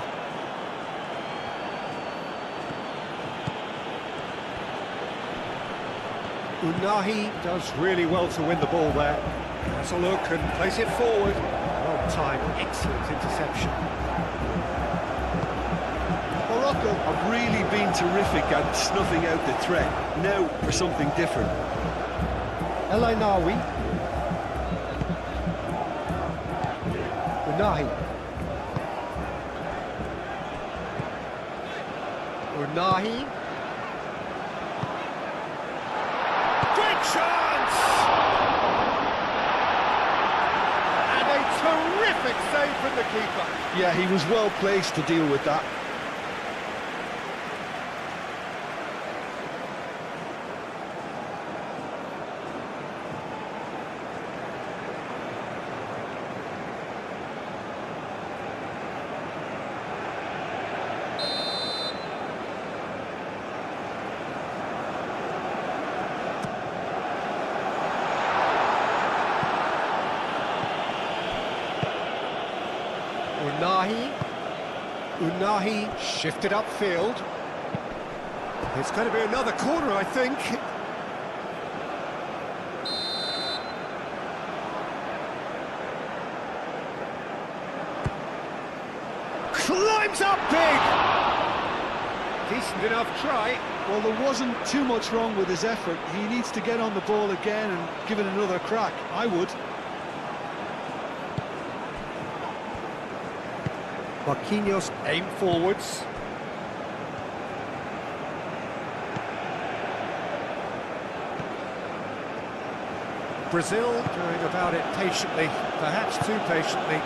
Speaker 1: Unahi does really well to win the ball there. Has a look and plays it forward. Well timed, excellent interception.
Speaker 2: Morocco have really been terrific at snuffing out the threat. Now for something different.
Speaker 1: El Ainawi. Unahi. Unahi. Great chance! And a terrific save from the keeper.
Speaker 2: Yeah, he was well placed to deal with that.
Speaker 1: Unahi shifted upfield. It's going to be another corner, I think. Looks up big! Decent enough try.
Speaker 2: Well, there wasn't too much wrong with his effort. He needs to get on the ball again and give it another crack. I would.
Speaker 1: Marquinhos aim forwards. Brazil going about it patiently, perhaps too patiently.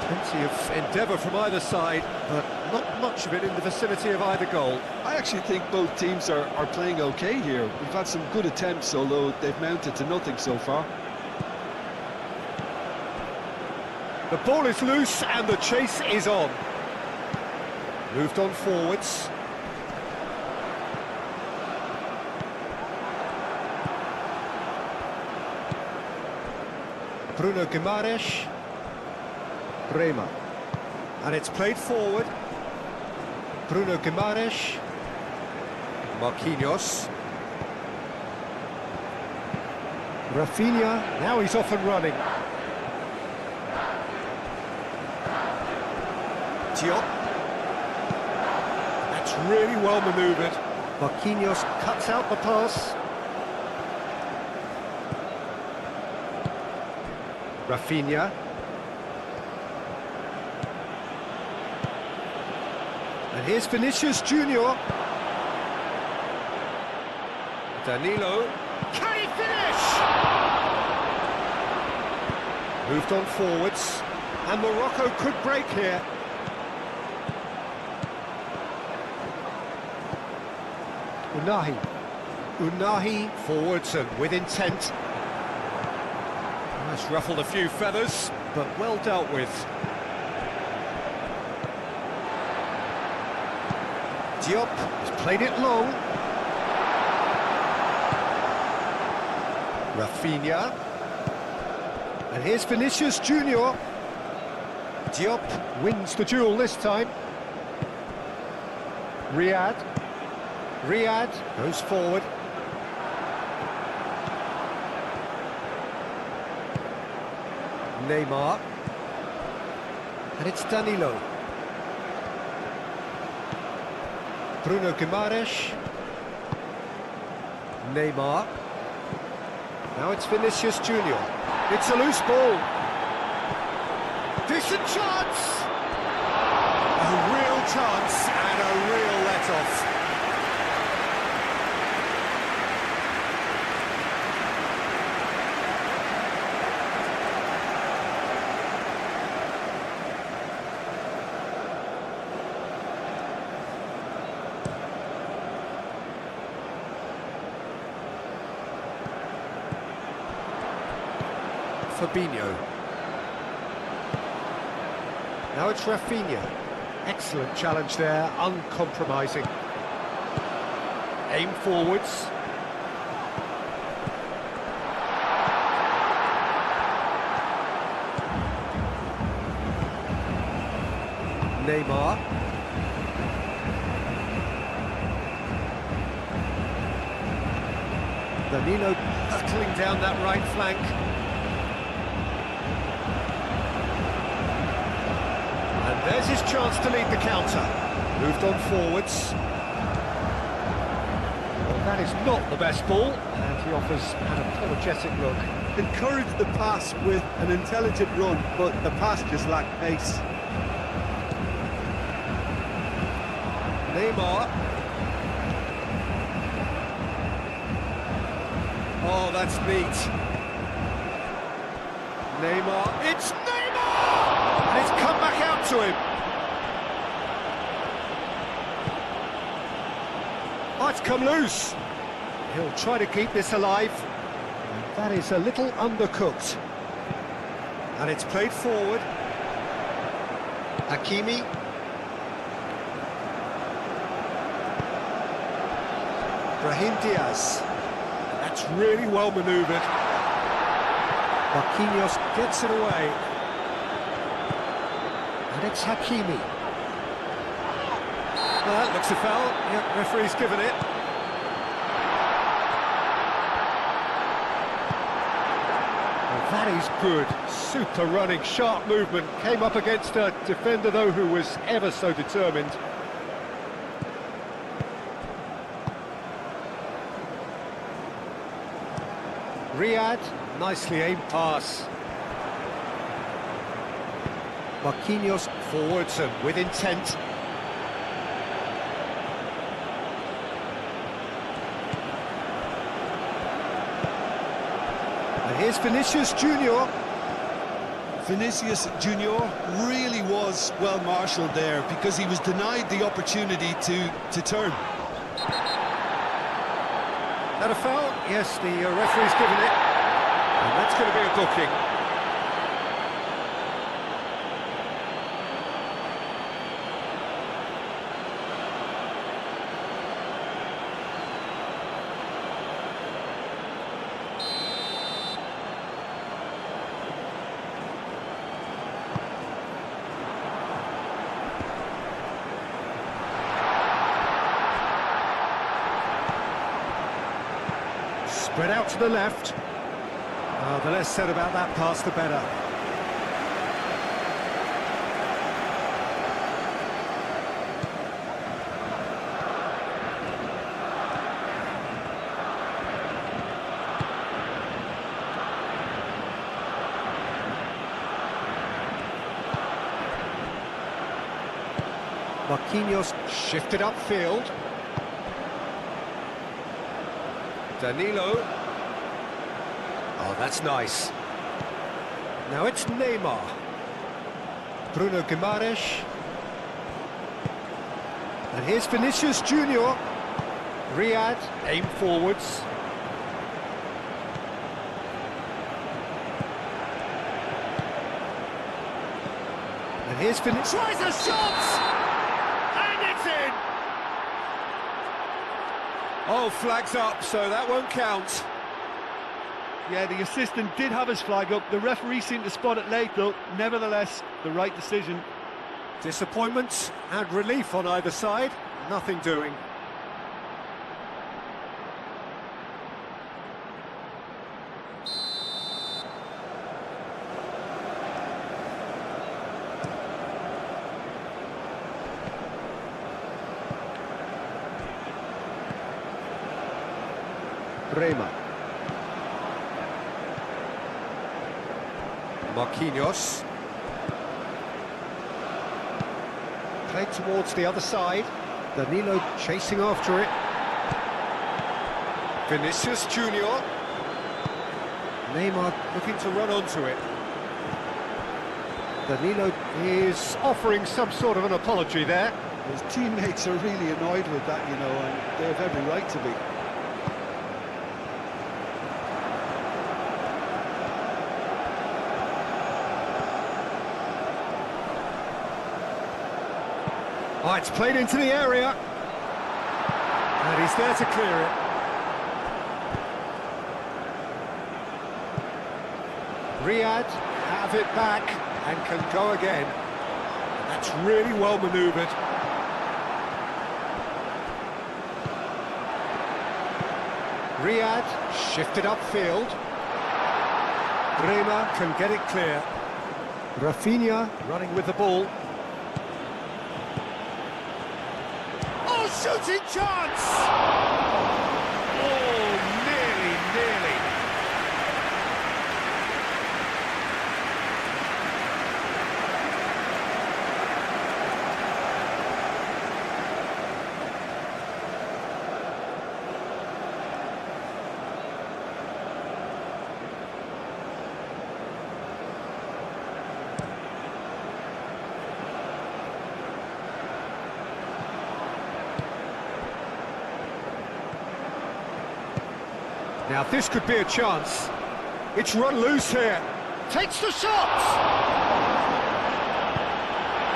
Speaker 1: Plenty of endeavour from either side, but not much of it in the vicinity of either goal.
Speaker 2: I actually think both teams are playing okay here. We've had some good attempts, although they've mounted to nothing so far.
Speaker 1: The ball is loose and the chase is on. Moved on forwards. Bruno Guimaraes. Bremer. And it's played forward. Bruno Guimaraes. Marquinhos. Rafinha. Now he's off and running. Diop. That's really well manoeuvred. Marquinhos cuts out the pass. Rafinha. And here's Vinicius Junior. Danilo. Can he finish? Moved on forwards. And Morocco could break here. Unahi forwards and with intent. That's ruffled a few feathers, but well dealt with. Diop has played it long. Rafinha. And here's Vinicius Junior. Diop wins the duel this time. Riyad goes forward. Neymar. And it's Danilo. Bruno Guimaraes. Neymar. Now it's Vinicius Junior. It's a loose ball. Decent chance! A real chance and a real let-off. Fabinho. Now it's Rafinha. Excellent challenge there, uncompromising. Aim forwards. Neymar. Danilo hurtling down that right flank. There's his chance to lead the counter. Moved on forwards. Well, that is not the best ball, and he offers an apologetic look.
Speaker 3: Encouraged the pass with an intelligent run, but the pass just lacked pace.
Speaker 1: Neymar. Oh, that's neat. Neymar. It's Neymar! And it's come back out to him. Oh, it's come loose. He'll try to keep this alive. And that is a little undercooked. And it's played forward. Hakimi. Brahim Diaz. That's really well manoeuvred. Marquinhos gets it away. And it's Hakimi. Well, that looks a foul. Yep, referee's given it. And That is good. Super running, sharp movement. Came up against a defender, though, who was ever so determined. Riyad, nicely aimed pass. Marquinhos forwards and with intent. And here's Vinicius Junior.
Speaker 2: Vinicius Junior really was well marshalled there because he was denied the opportunity to turn.
Speaker 1: That a foul? Yes, the referee's given it. And that's going to be a booking. Spread out to the left. The less said about that pass, the better. Marquinhos shifted upfield. Danilo. Oh, that's nice. Now it's Neymar. Bruno Guimaraes. And here's Vinicius Junior. Riyad, aim forwards. And here's Vinicius. Tries a shot! And it's in! Oh, flags up, so that won't count.
Speaker 3: Yeah, the assistant did have his flag up. The referee seemed to spot it late, though. Nevertheless, the right decision.
Speaker 1: Disappointment and relief on either side. Nothing doing. Bremer. Marquinhos. Played towards the other side. Danilo chasing after it. Vinicius Junior. Neymar looking to run onto it. Danilo is offering some sort of an apology there.
Speaker 3: His teammates are really annoyed with that, you know, and they have every right to be.
Speaker 1: Oh, it's played into the area. And he's there to clear it. Riyad have it back and can go again. And that's really well manoeuvred. Riyad shifted upfield. Bremer can get it clear. Rafinha running with the ball. Shooting chance! Oh, nearly. Now this could be a chance. It's run loose here. Takes the shot!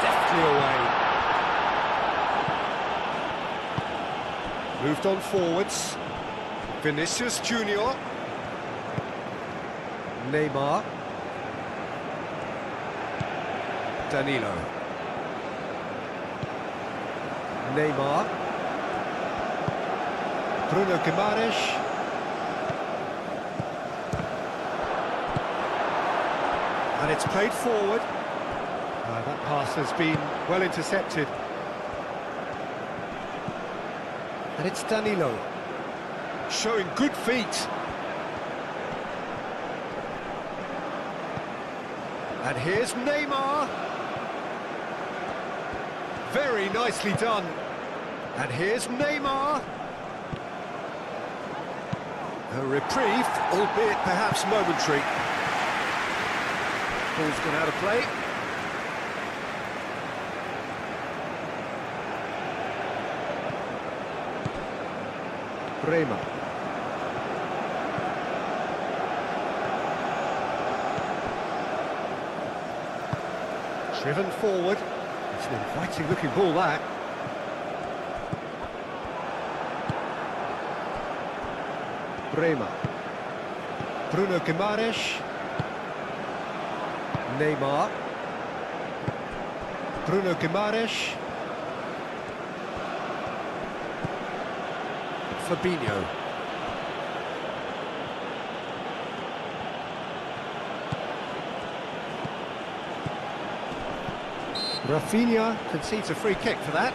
Speaker 1: Deftly away. Moved on forwards. Vinicius Junior. Neymar. Danilo. Neymar. Bruno Guimaraes. And it's played forward. That pass has been well intercepted. And it's Danilo. Showing good feet. And here's Neymar. Very nicely done. And here's Neymar. A reprieve, albeit perhaps momentary. Ball's gone out of play. Bremer. Driven forward. It's an inviting looking ball, that. Bremer. Bruno Guimaraes. Neymar. Bruno Guimaraes. Fabinho. Rafinha concedes a free kick for that.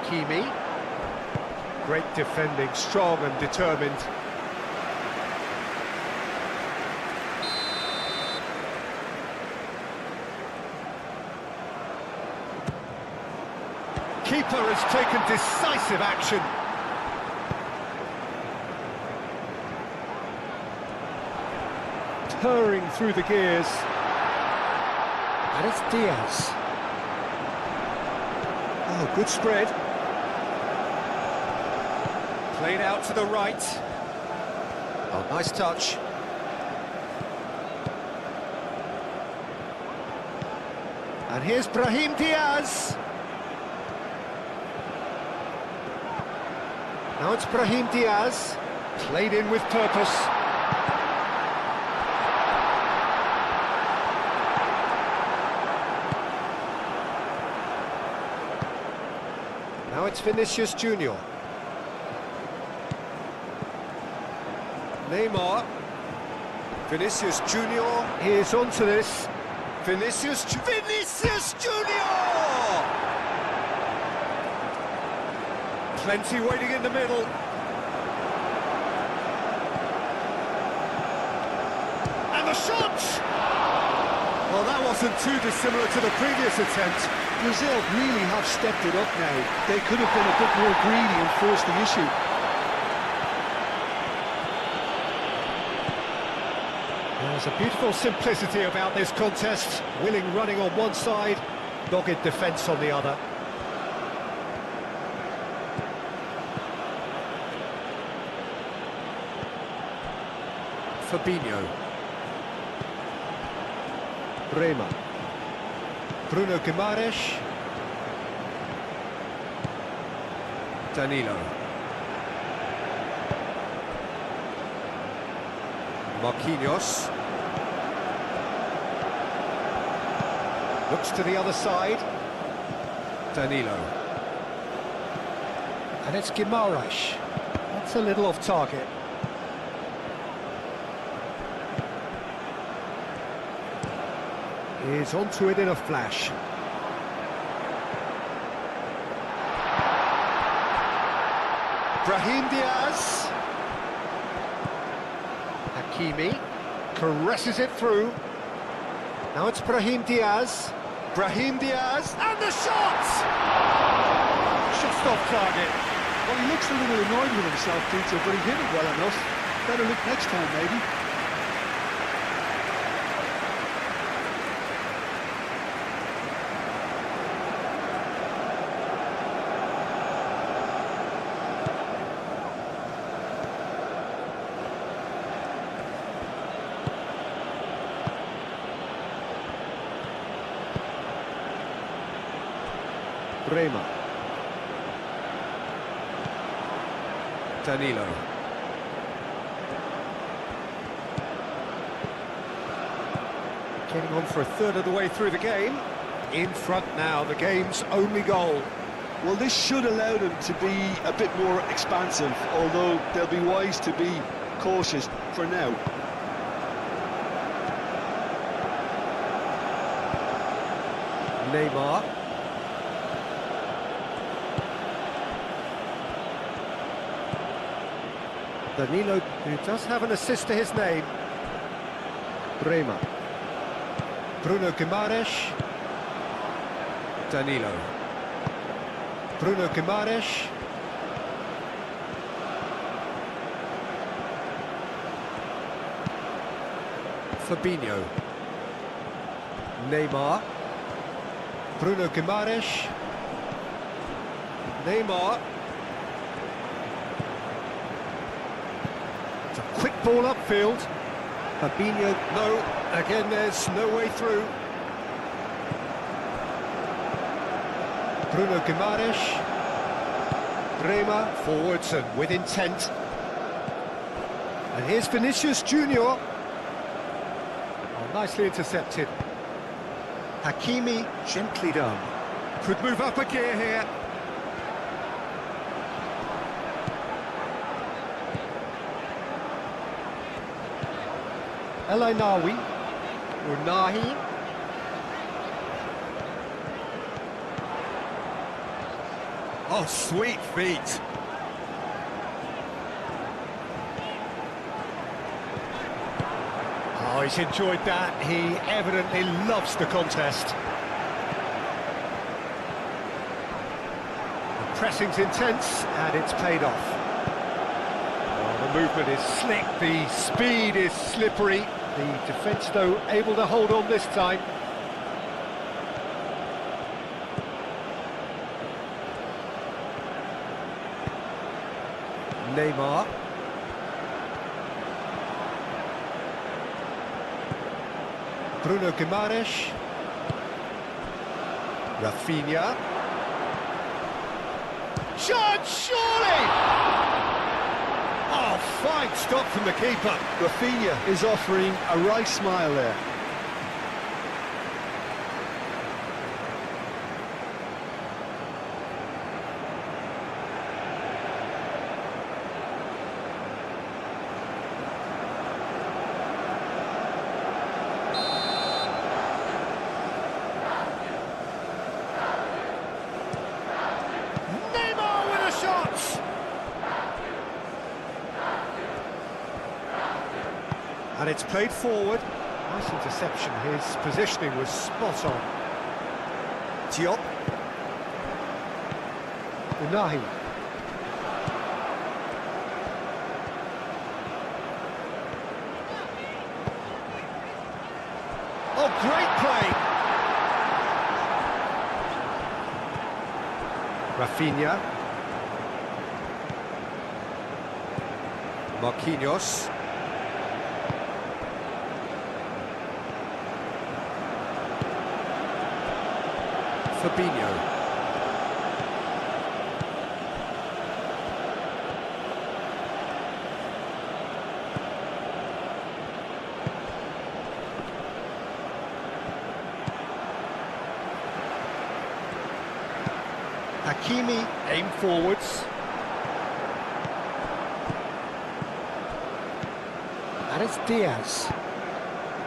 Speaker 1: Hakimi. Great defending, strong and determined. Keeper has taken decisive action. Purring through the gears. And it's Diaz. Oh, good spread. Played out to the right. Oh, nice touch. And here's Brahim Diaz. Now it's Brahim Diaz. Played in with purpose. Now it's Vinicius Junior. Neymar. Vinicius Junior is onto this. Vinicius Junior! Plenty waiting in the middle. And the shot! Well, that wasn't too dissimilar to the previous attempt.
Speaker 3: Brazil really have stepped it up now. They could have been a bit more greedy and forced the issue.
Speaker 1: There's a beautiful simplicity about this contest. Willing running on one side, dogged defence on the other. Fabinho. Bremer. Bruno Guimaraes. Danilo. Marquinhos. Looks to the other side. Danilo. And it's Guimaraes. That's a little off target. He's onto it in a flash. Brahim Diaz. Hakimi caresses it through. Now it's Brahim Diaz. Brahim Diaz, and the shot! Just off target.
Speaker 3: Well, he looks a little annoyed with himself, Peter, but he hit it well enough. Better look next time, maybe.
Speaker 1: Bremer. Danilo. Getting on for a third of the way through the game. In front now, the game's only goal.
Speaker 2: Well, this should allow them to be a bit more expansive, although they'll be wise to be cautious for now.
Speaker 1: Neymar. Danilo, who does have an assist to his name. Bremer. Bruno Guimaraes. Danilo. Bruno Guimaraes. Fabinho. Neymar. Bruno Guimaraes. Neymar. It's a quick ball upfield. Fabinho, no, again there's no way through. Bruno Guimaraes. Bremer forwards and with intent. And here's Vinicius Junior. Oh, nicely intercepted. Hakimi, gently done. Could move up a gear here. El Ainaoui. Unahi. Oh, sweet feet. Oh, he's enjoyed that. He evidently loves the contest. The pressing's intense, and it's paid off. Oh, the movement is slick, the speed is slippery. The defence, though, able to hold on this time. Neymar. Bruno Guimaraes. Rafinha. Shot, surely! Oh, fine stop from the keeper.
Speaker 2: Rafinha is offering a right smile there.
Speaker 1: And it's played forward. Nice interception. His positioning was spot on. Diop. Unahi. Oh, great play! Rafinha. Marquinhos. Fabinho. Hakimi aim forwards. And it's Diaz.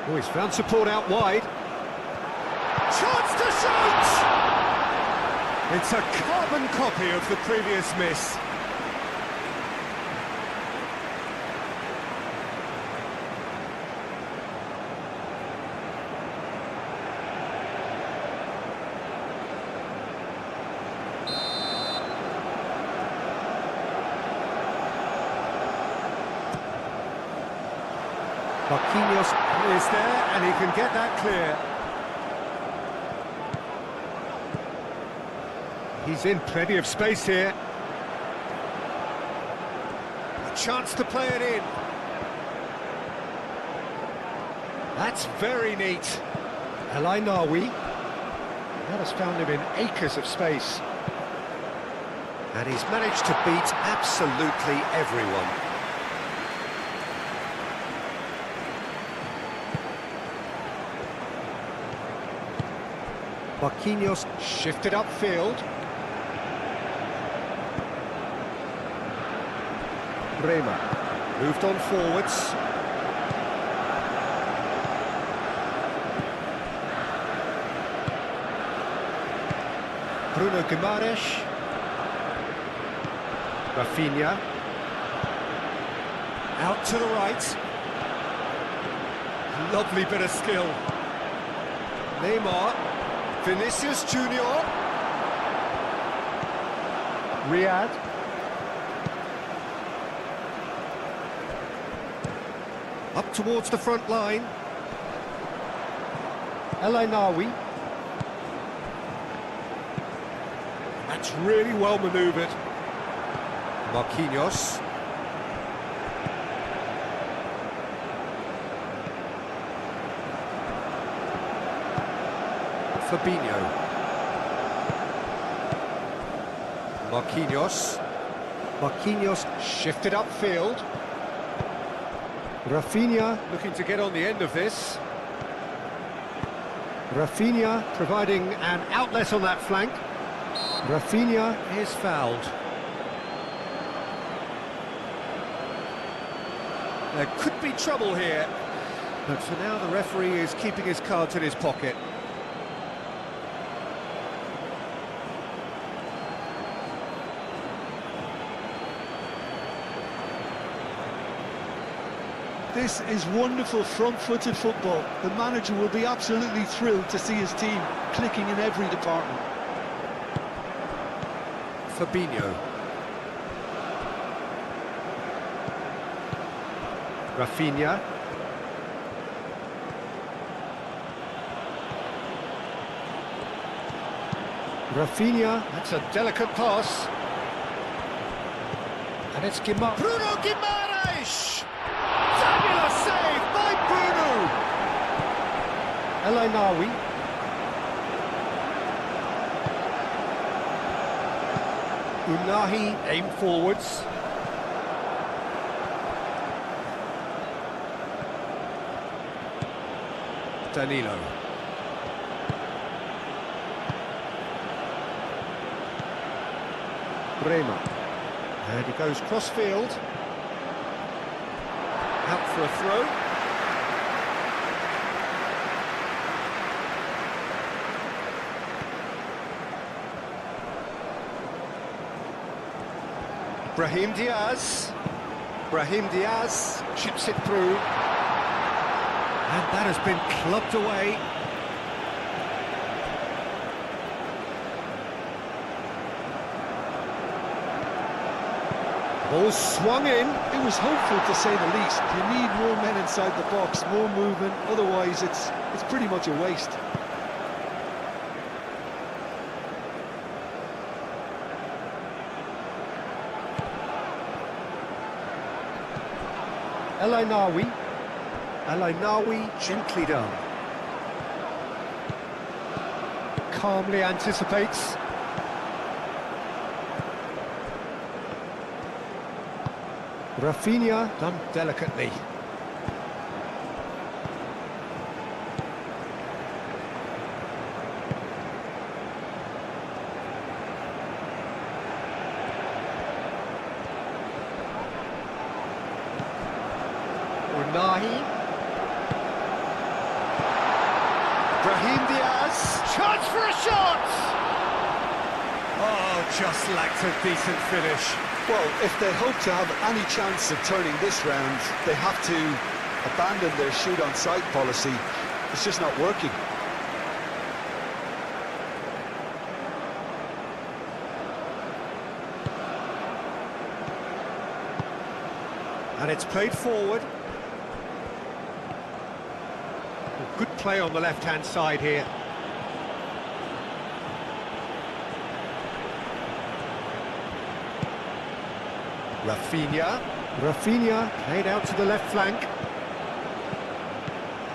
Speaker 1: Oh, he's found support out wide. Chance to shoot! It's a carbon copy of the previous miss. Marquinhos is there, and he can get that clear. He's in plenty of space here. A chance to play it in. That's very neat. El Ainaoui. That has found him in acres of space. And he's managed to beat absolutely everyone. Marquinhos shifted upfield. Bremer moved on forwards. Bruno Guimaraes. Rafinha. Out to the right. Lovely bit of skill. Neymar. Vinicius Junior. Riyad. Up towards the front line. El Ainaoui. That's really well manoeuvred. Marquinhos. Fabinho. Marquinhos. Marquinhos shifted upfield. Rafinha looking to get on the end of this. Rafinha providing an outlet on that flank. Rafinha is fouled. There could be trouble here, but for now the referee is keeping his cards in his pocket.
Speaker 2: This is wonderful front-footed football. The manager will be absolutely thrilled to see his team clicking in every department.
Speaker 1: Fabinho. Rafinha. Rafinha. That's a delicate pass. And it's Bruno Guimaraes! Fabulous save by Bruno! El Ainaoui. Unahi aimed forwards. Danilo. Bremer. And he goes cross-field. Out for a throw. Brahim Diaz. Brahim Diaz chips it through. And that has been clubbed away. Ball swung in.
Speaker 2: It was hopeful, to say the least. You need more men inside the box, more movement, otherwise it's pretty much a waste.
Speaker 1: El Ainaoui. El Ainaoui gently done. Calmly anticipates. Rafinha done delicately. Unahi. Brahim Diaz. Chance for a shot! Oh, just lacked a decent finish.
Speaker 2: Well, if they hope to have any chance of turning this round, they have to abandon their shoot-on-sight policy. It's just not working.
Speaker 1: And it's played forward. Good play on the left-hand side here. Rafinha. Rafinha played out to the left flank.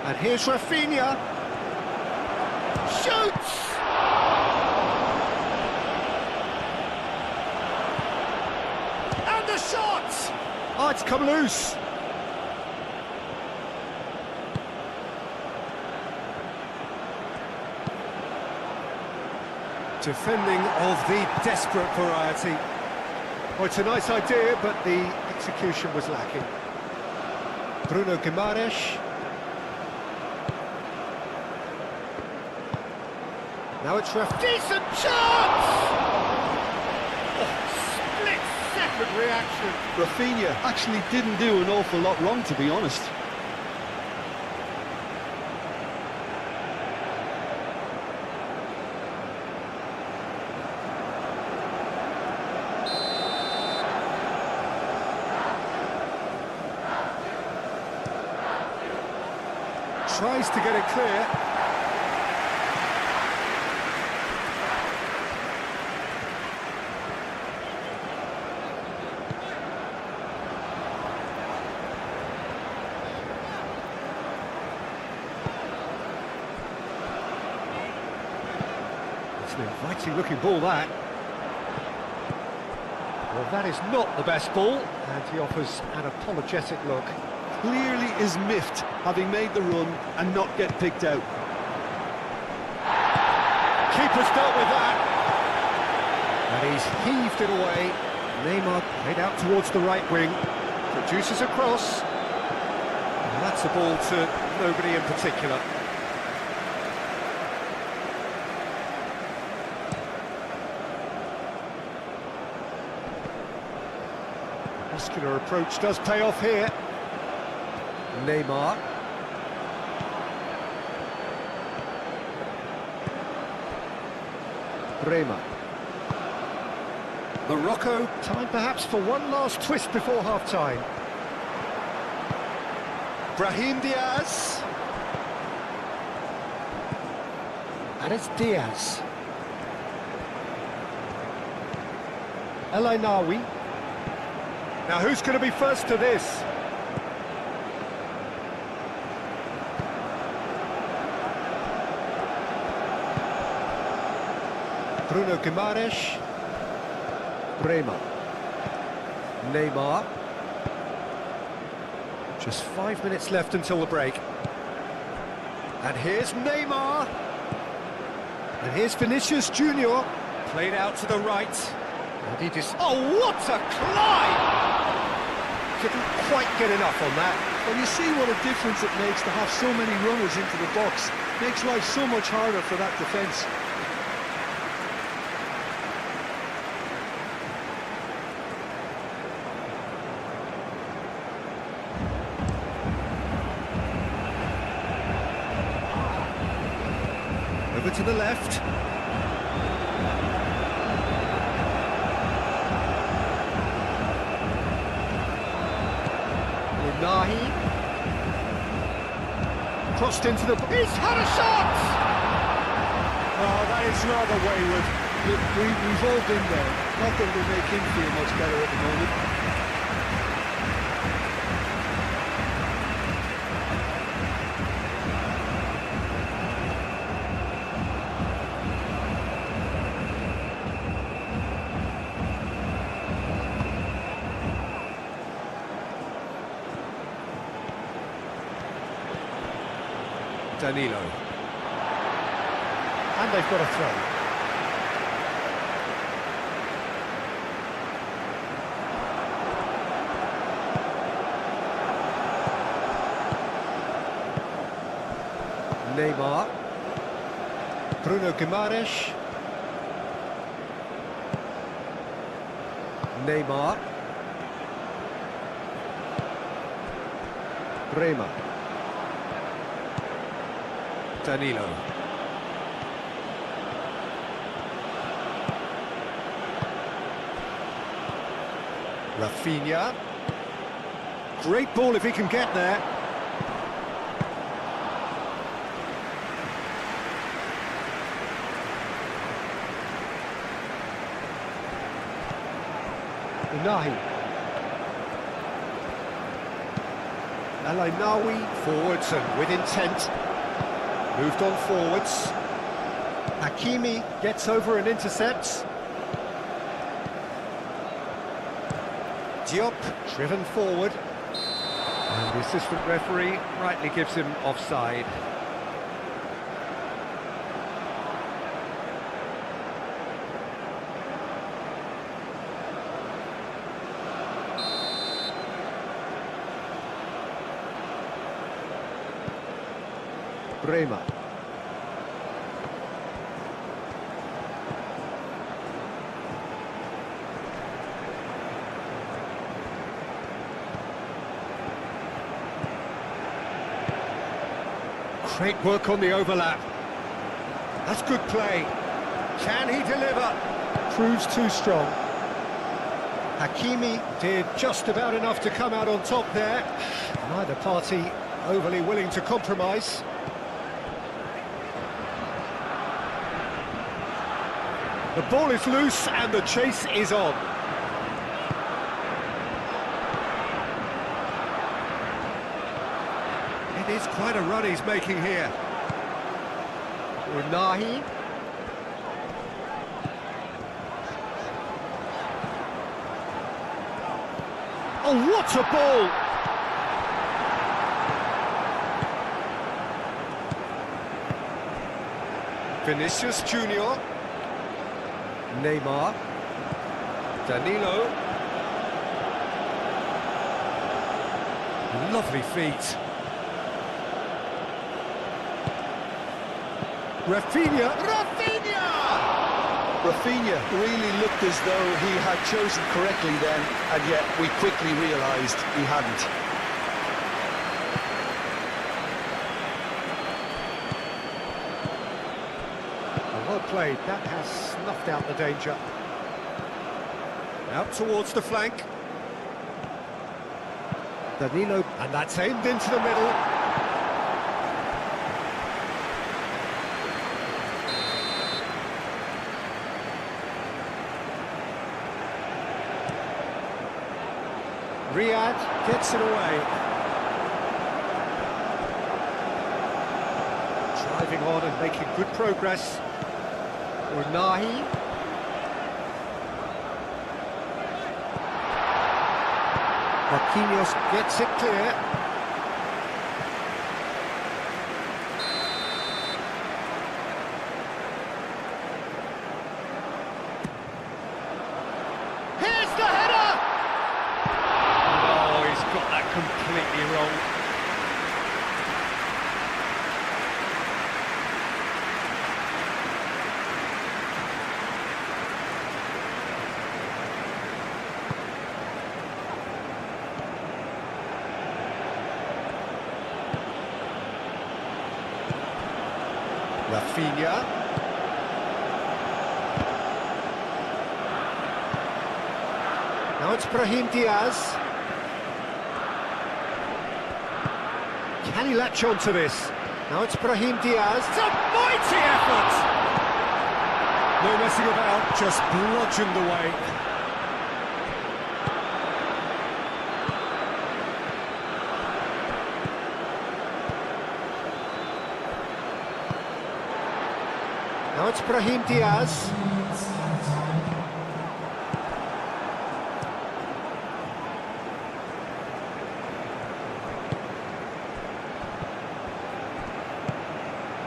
Speaker 1: And here's Rafinha. Shoots! a shot! Oh, it's come loose. Defending of the desperate variety. Well, it's a nice idea, but the execution was lacking. Bruno Guimaraes. Now it's ref. Decent chance! Oh, split-second reaction.
Speaker 2: Rafinha actually didn't do an awful lot wrong, to be honest.
Speaker 1: Tries to get it clear. It's an inviting looking ball, that. Well, that is not the best ball, and he offers an apologetic look.
Speaker 2: Clearly is miffed, having made the run and not get picked out.
Speaker 1: Keeper's dealt with that. And he's heaved it away. Neymar played out towards the right wing. Produces a cross. And that's a ball to nobody in particular. Muscular approach does pay off here. Neymar. Bremer. Morocco, time perhaps for one last twist before half-time. Brahim Diaz. And it's Diaz. El Ainaoui. Now who's going to be first to this? Bruno Guimaraes. Bremer. Neymar. Just 5 minutes left until the break. And here's Neymar. And here's Vinicius Junior. Played out to the right. And he just... Oh, what a climb! Couldn't quite get enough on that.
Speaker 2: Well, you see what a difference it makes to have so many runners into the box. Makes life so much harder for that defence.
Speaker 1: Over to the left. Nahi. Crossed into the... He's had a shot!
Speaker 2: Oh, that is rather wayward. We've all been there. Not that it'll make him feel much better at the moment.
Speaker 1: Danilo. And they've got a throw. Neymar. Bruno Guimaraes. Neymar. Bremer. Danilo. Rafinha. Great ball if he can get there. Nahi. El Ainaoui forwards and with intent. Moved on forwards. Hakimi gets over and intercepts. Diop driven forward. And the assistant referee rightly gives him offside. Bremer. Great work on the overlap. That's good play. Can he deliver? Proves too strong. Hakimi did just about enough to come out on top there. Neither party overly willing to compromise. The ball is loose and the chase is on. It is quite a run he's making here. Unahi. Oh, what a ball! Vinicius Junior. Neymar. Danilo. Lovely feet. Rafinha.
Speaker 2: Rafinha really looked as though he had chosen correctly then, and yet we quickly realised he hadn't.
Speaker 1: Well played, that has snuffed out the danger. Out towards the flank. Danilo, and that's aimed into the middle. Riyad gets it away. Driving on and making good progress. Unahi. Marquinhos gets it clear. Here's the header! Oh, he's got that completely wrong. Rafinha. Now it's Brahim Diaz. Can he latch on to this? Now it's Brahim Diaz. It's a mighty effort! No messing about, just bludgeoned away. Now it's Brahim Diaz.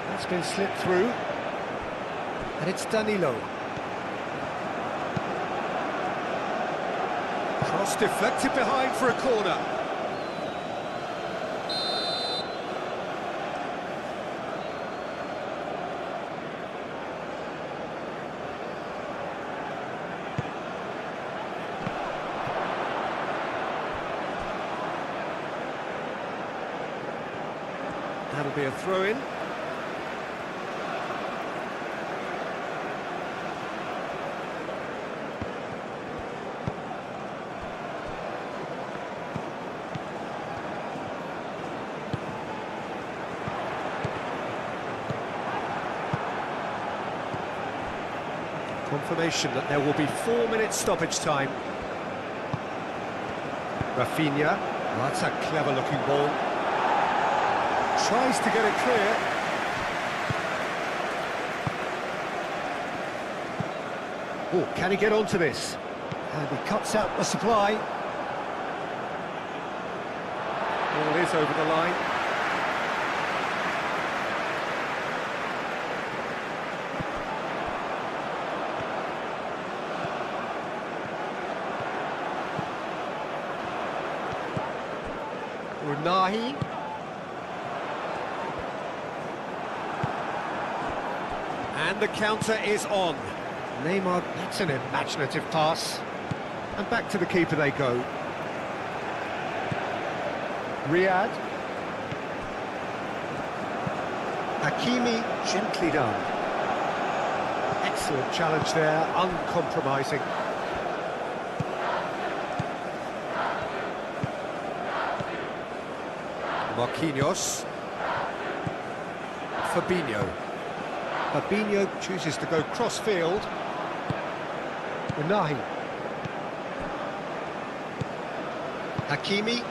Speaker 1: That's been slipped through. And it's Danilo. Cross deflected behind for a corner. That'll be a throw-in. Confirmation that there will be 4 minutes stoppage time. Rafinha. Oh, that's a clever-looking ball. Tries to get it clear. Oh, can he get onto this? And he cuts out the supply. Ball is over the line. Unahi. And the counter is on. Neymar, that's an imaginative pass. And back to the keeper they go. Riyad. Hakimi, gently done. Excellent challenge there, uncompromising. Marquinhos. Fabinho. Fabinho chooses to go cross-field. Unahi. Hakimi.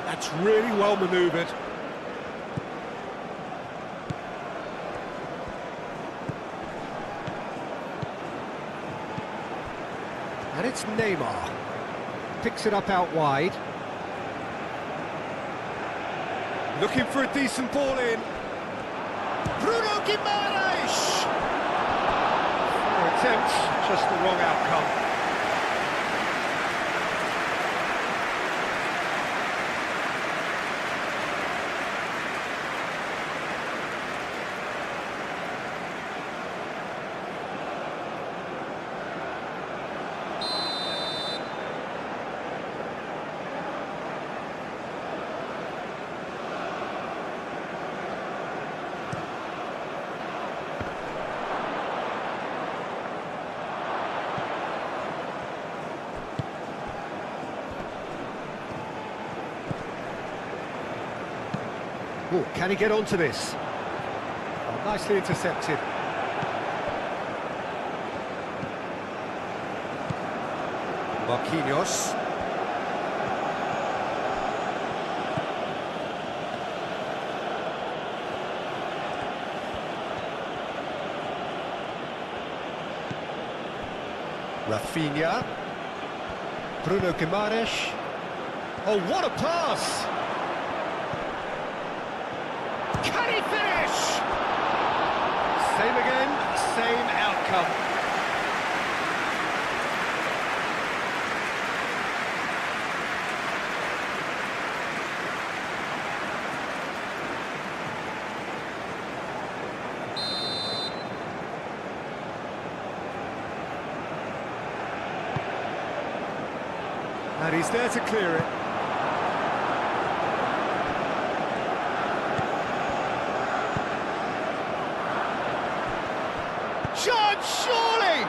Speaker 1: That's really well manoeuvred. And it's Neymar. Picks it up out wide. Looking for a decent ball in. Bruno Guimaraes! Fair attempt, just the wrong outcome. Oh, can he get onto this? Oh, nicely intercepted. Marquinhos. Rafinha. Bruno Guimaraes. Oh, what a pass! Can he finish? Same again, same outcome. And he's there to clear it. Chance, surely!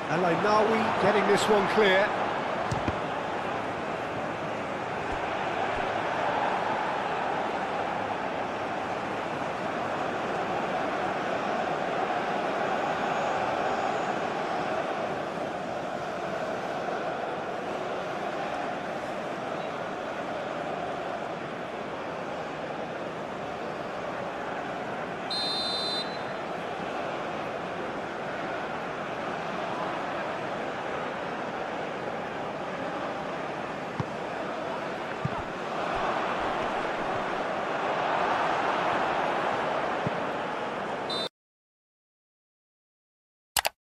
Speaker 1: El Ainaoui getting this one clear.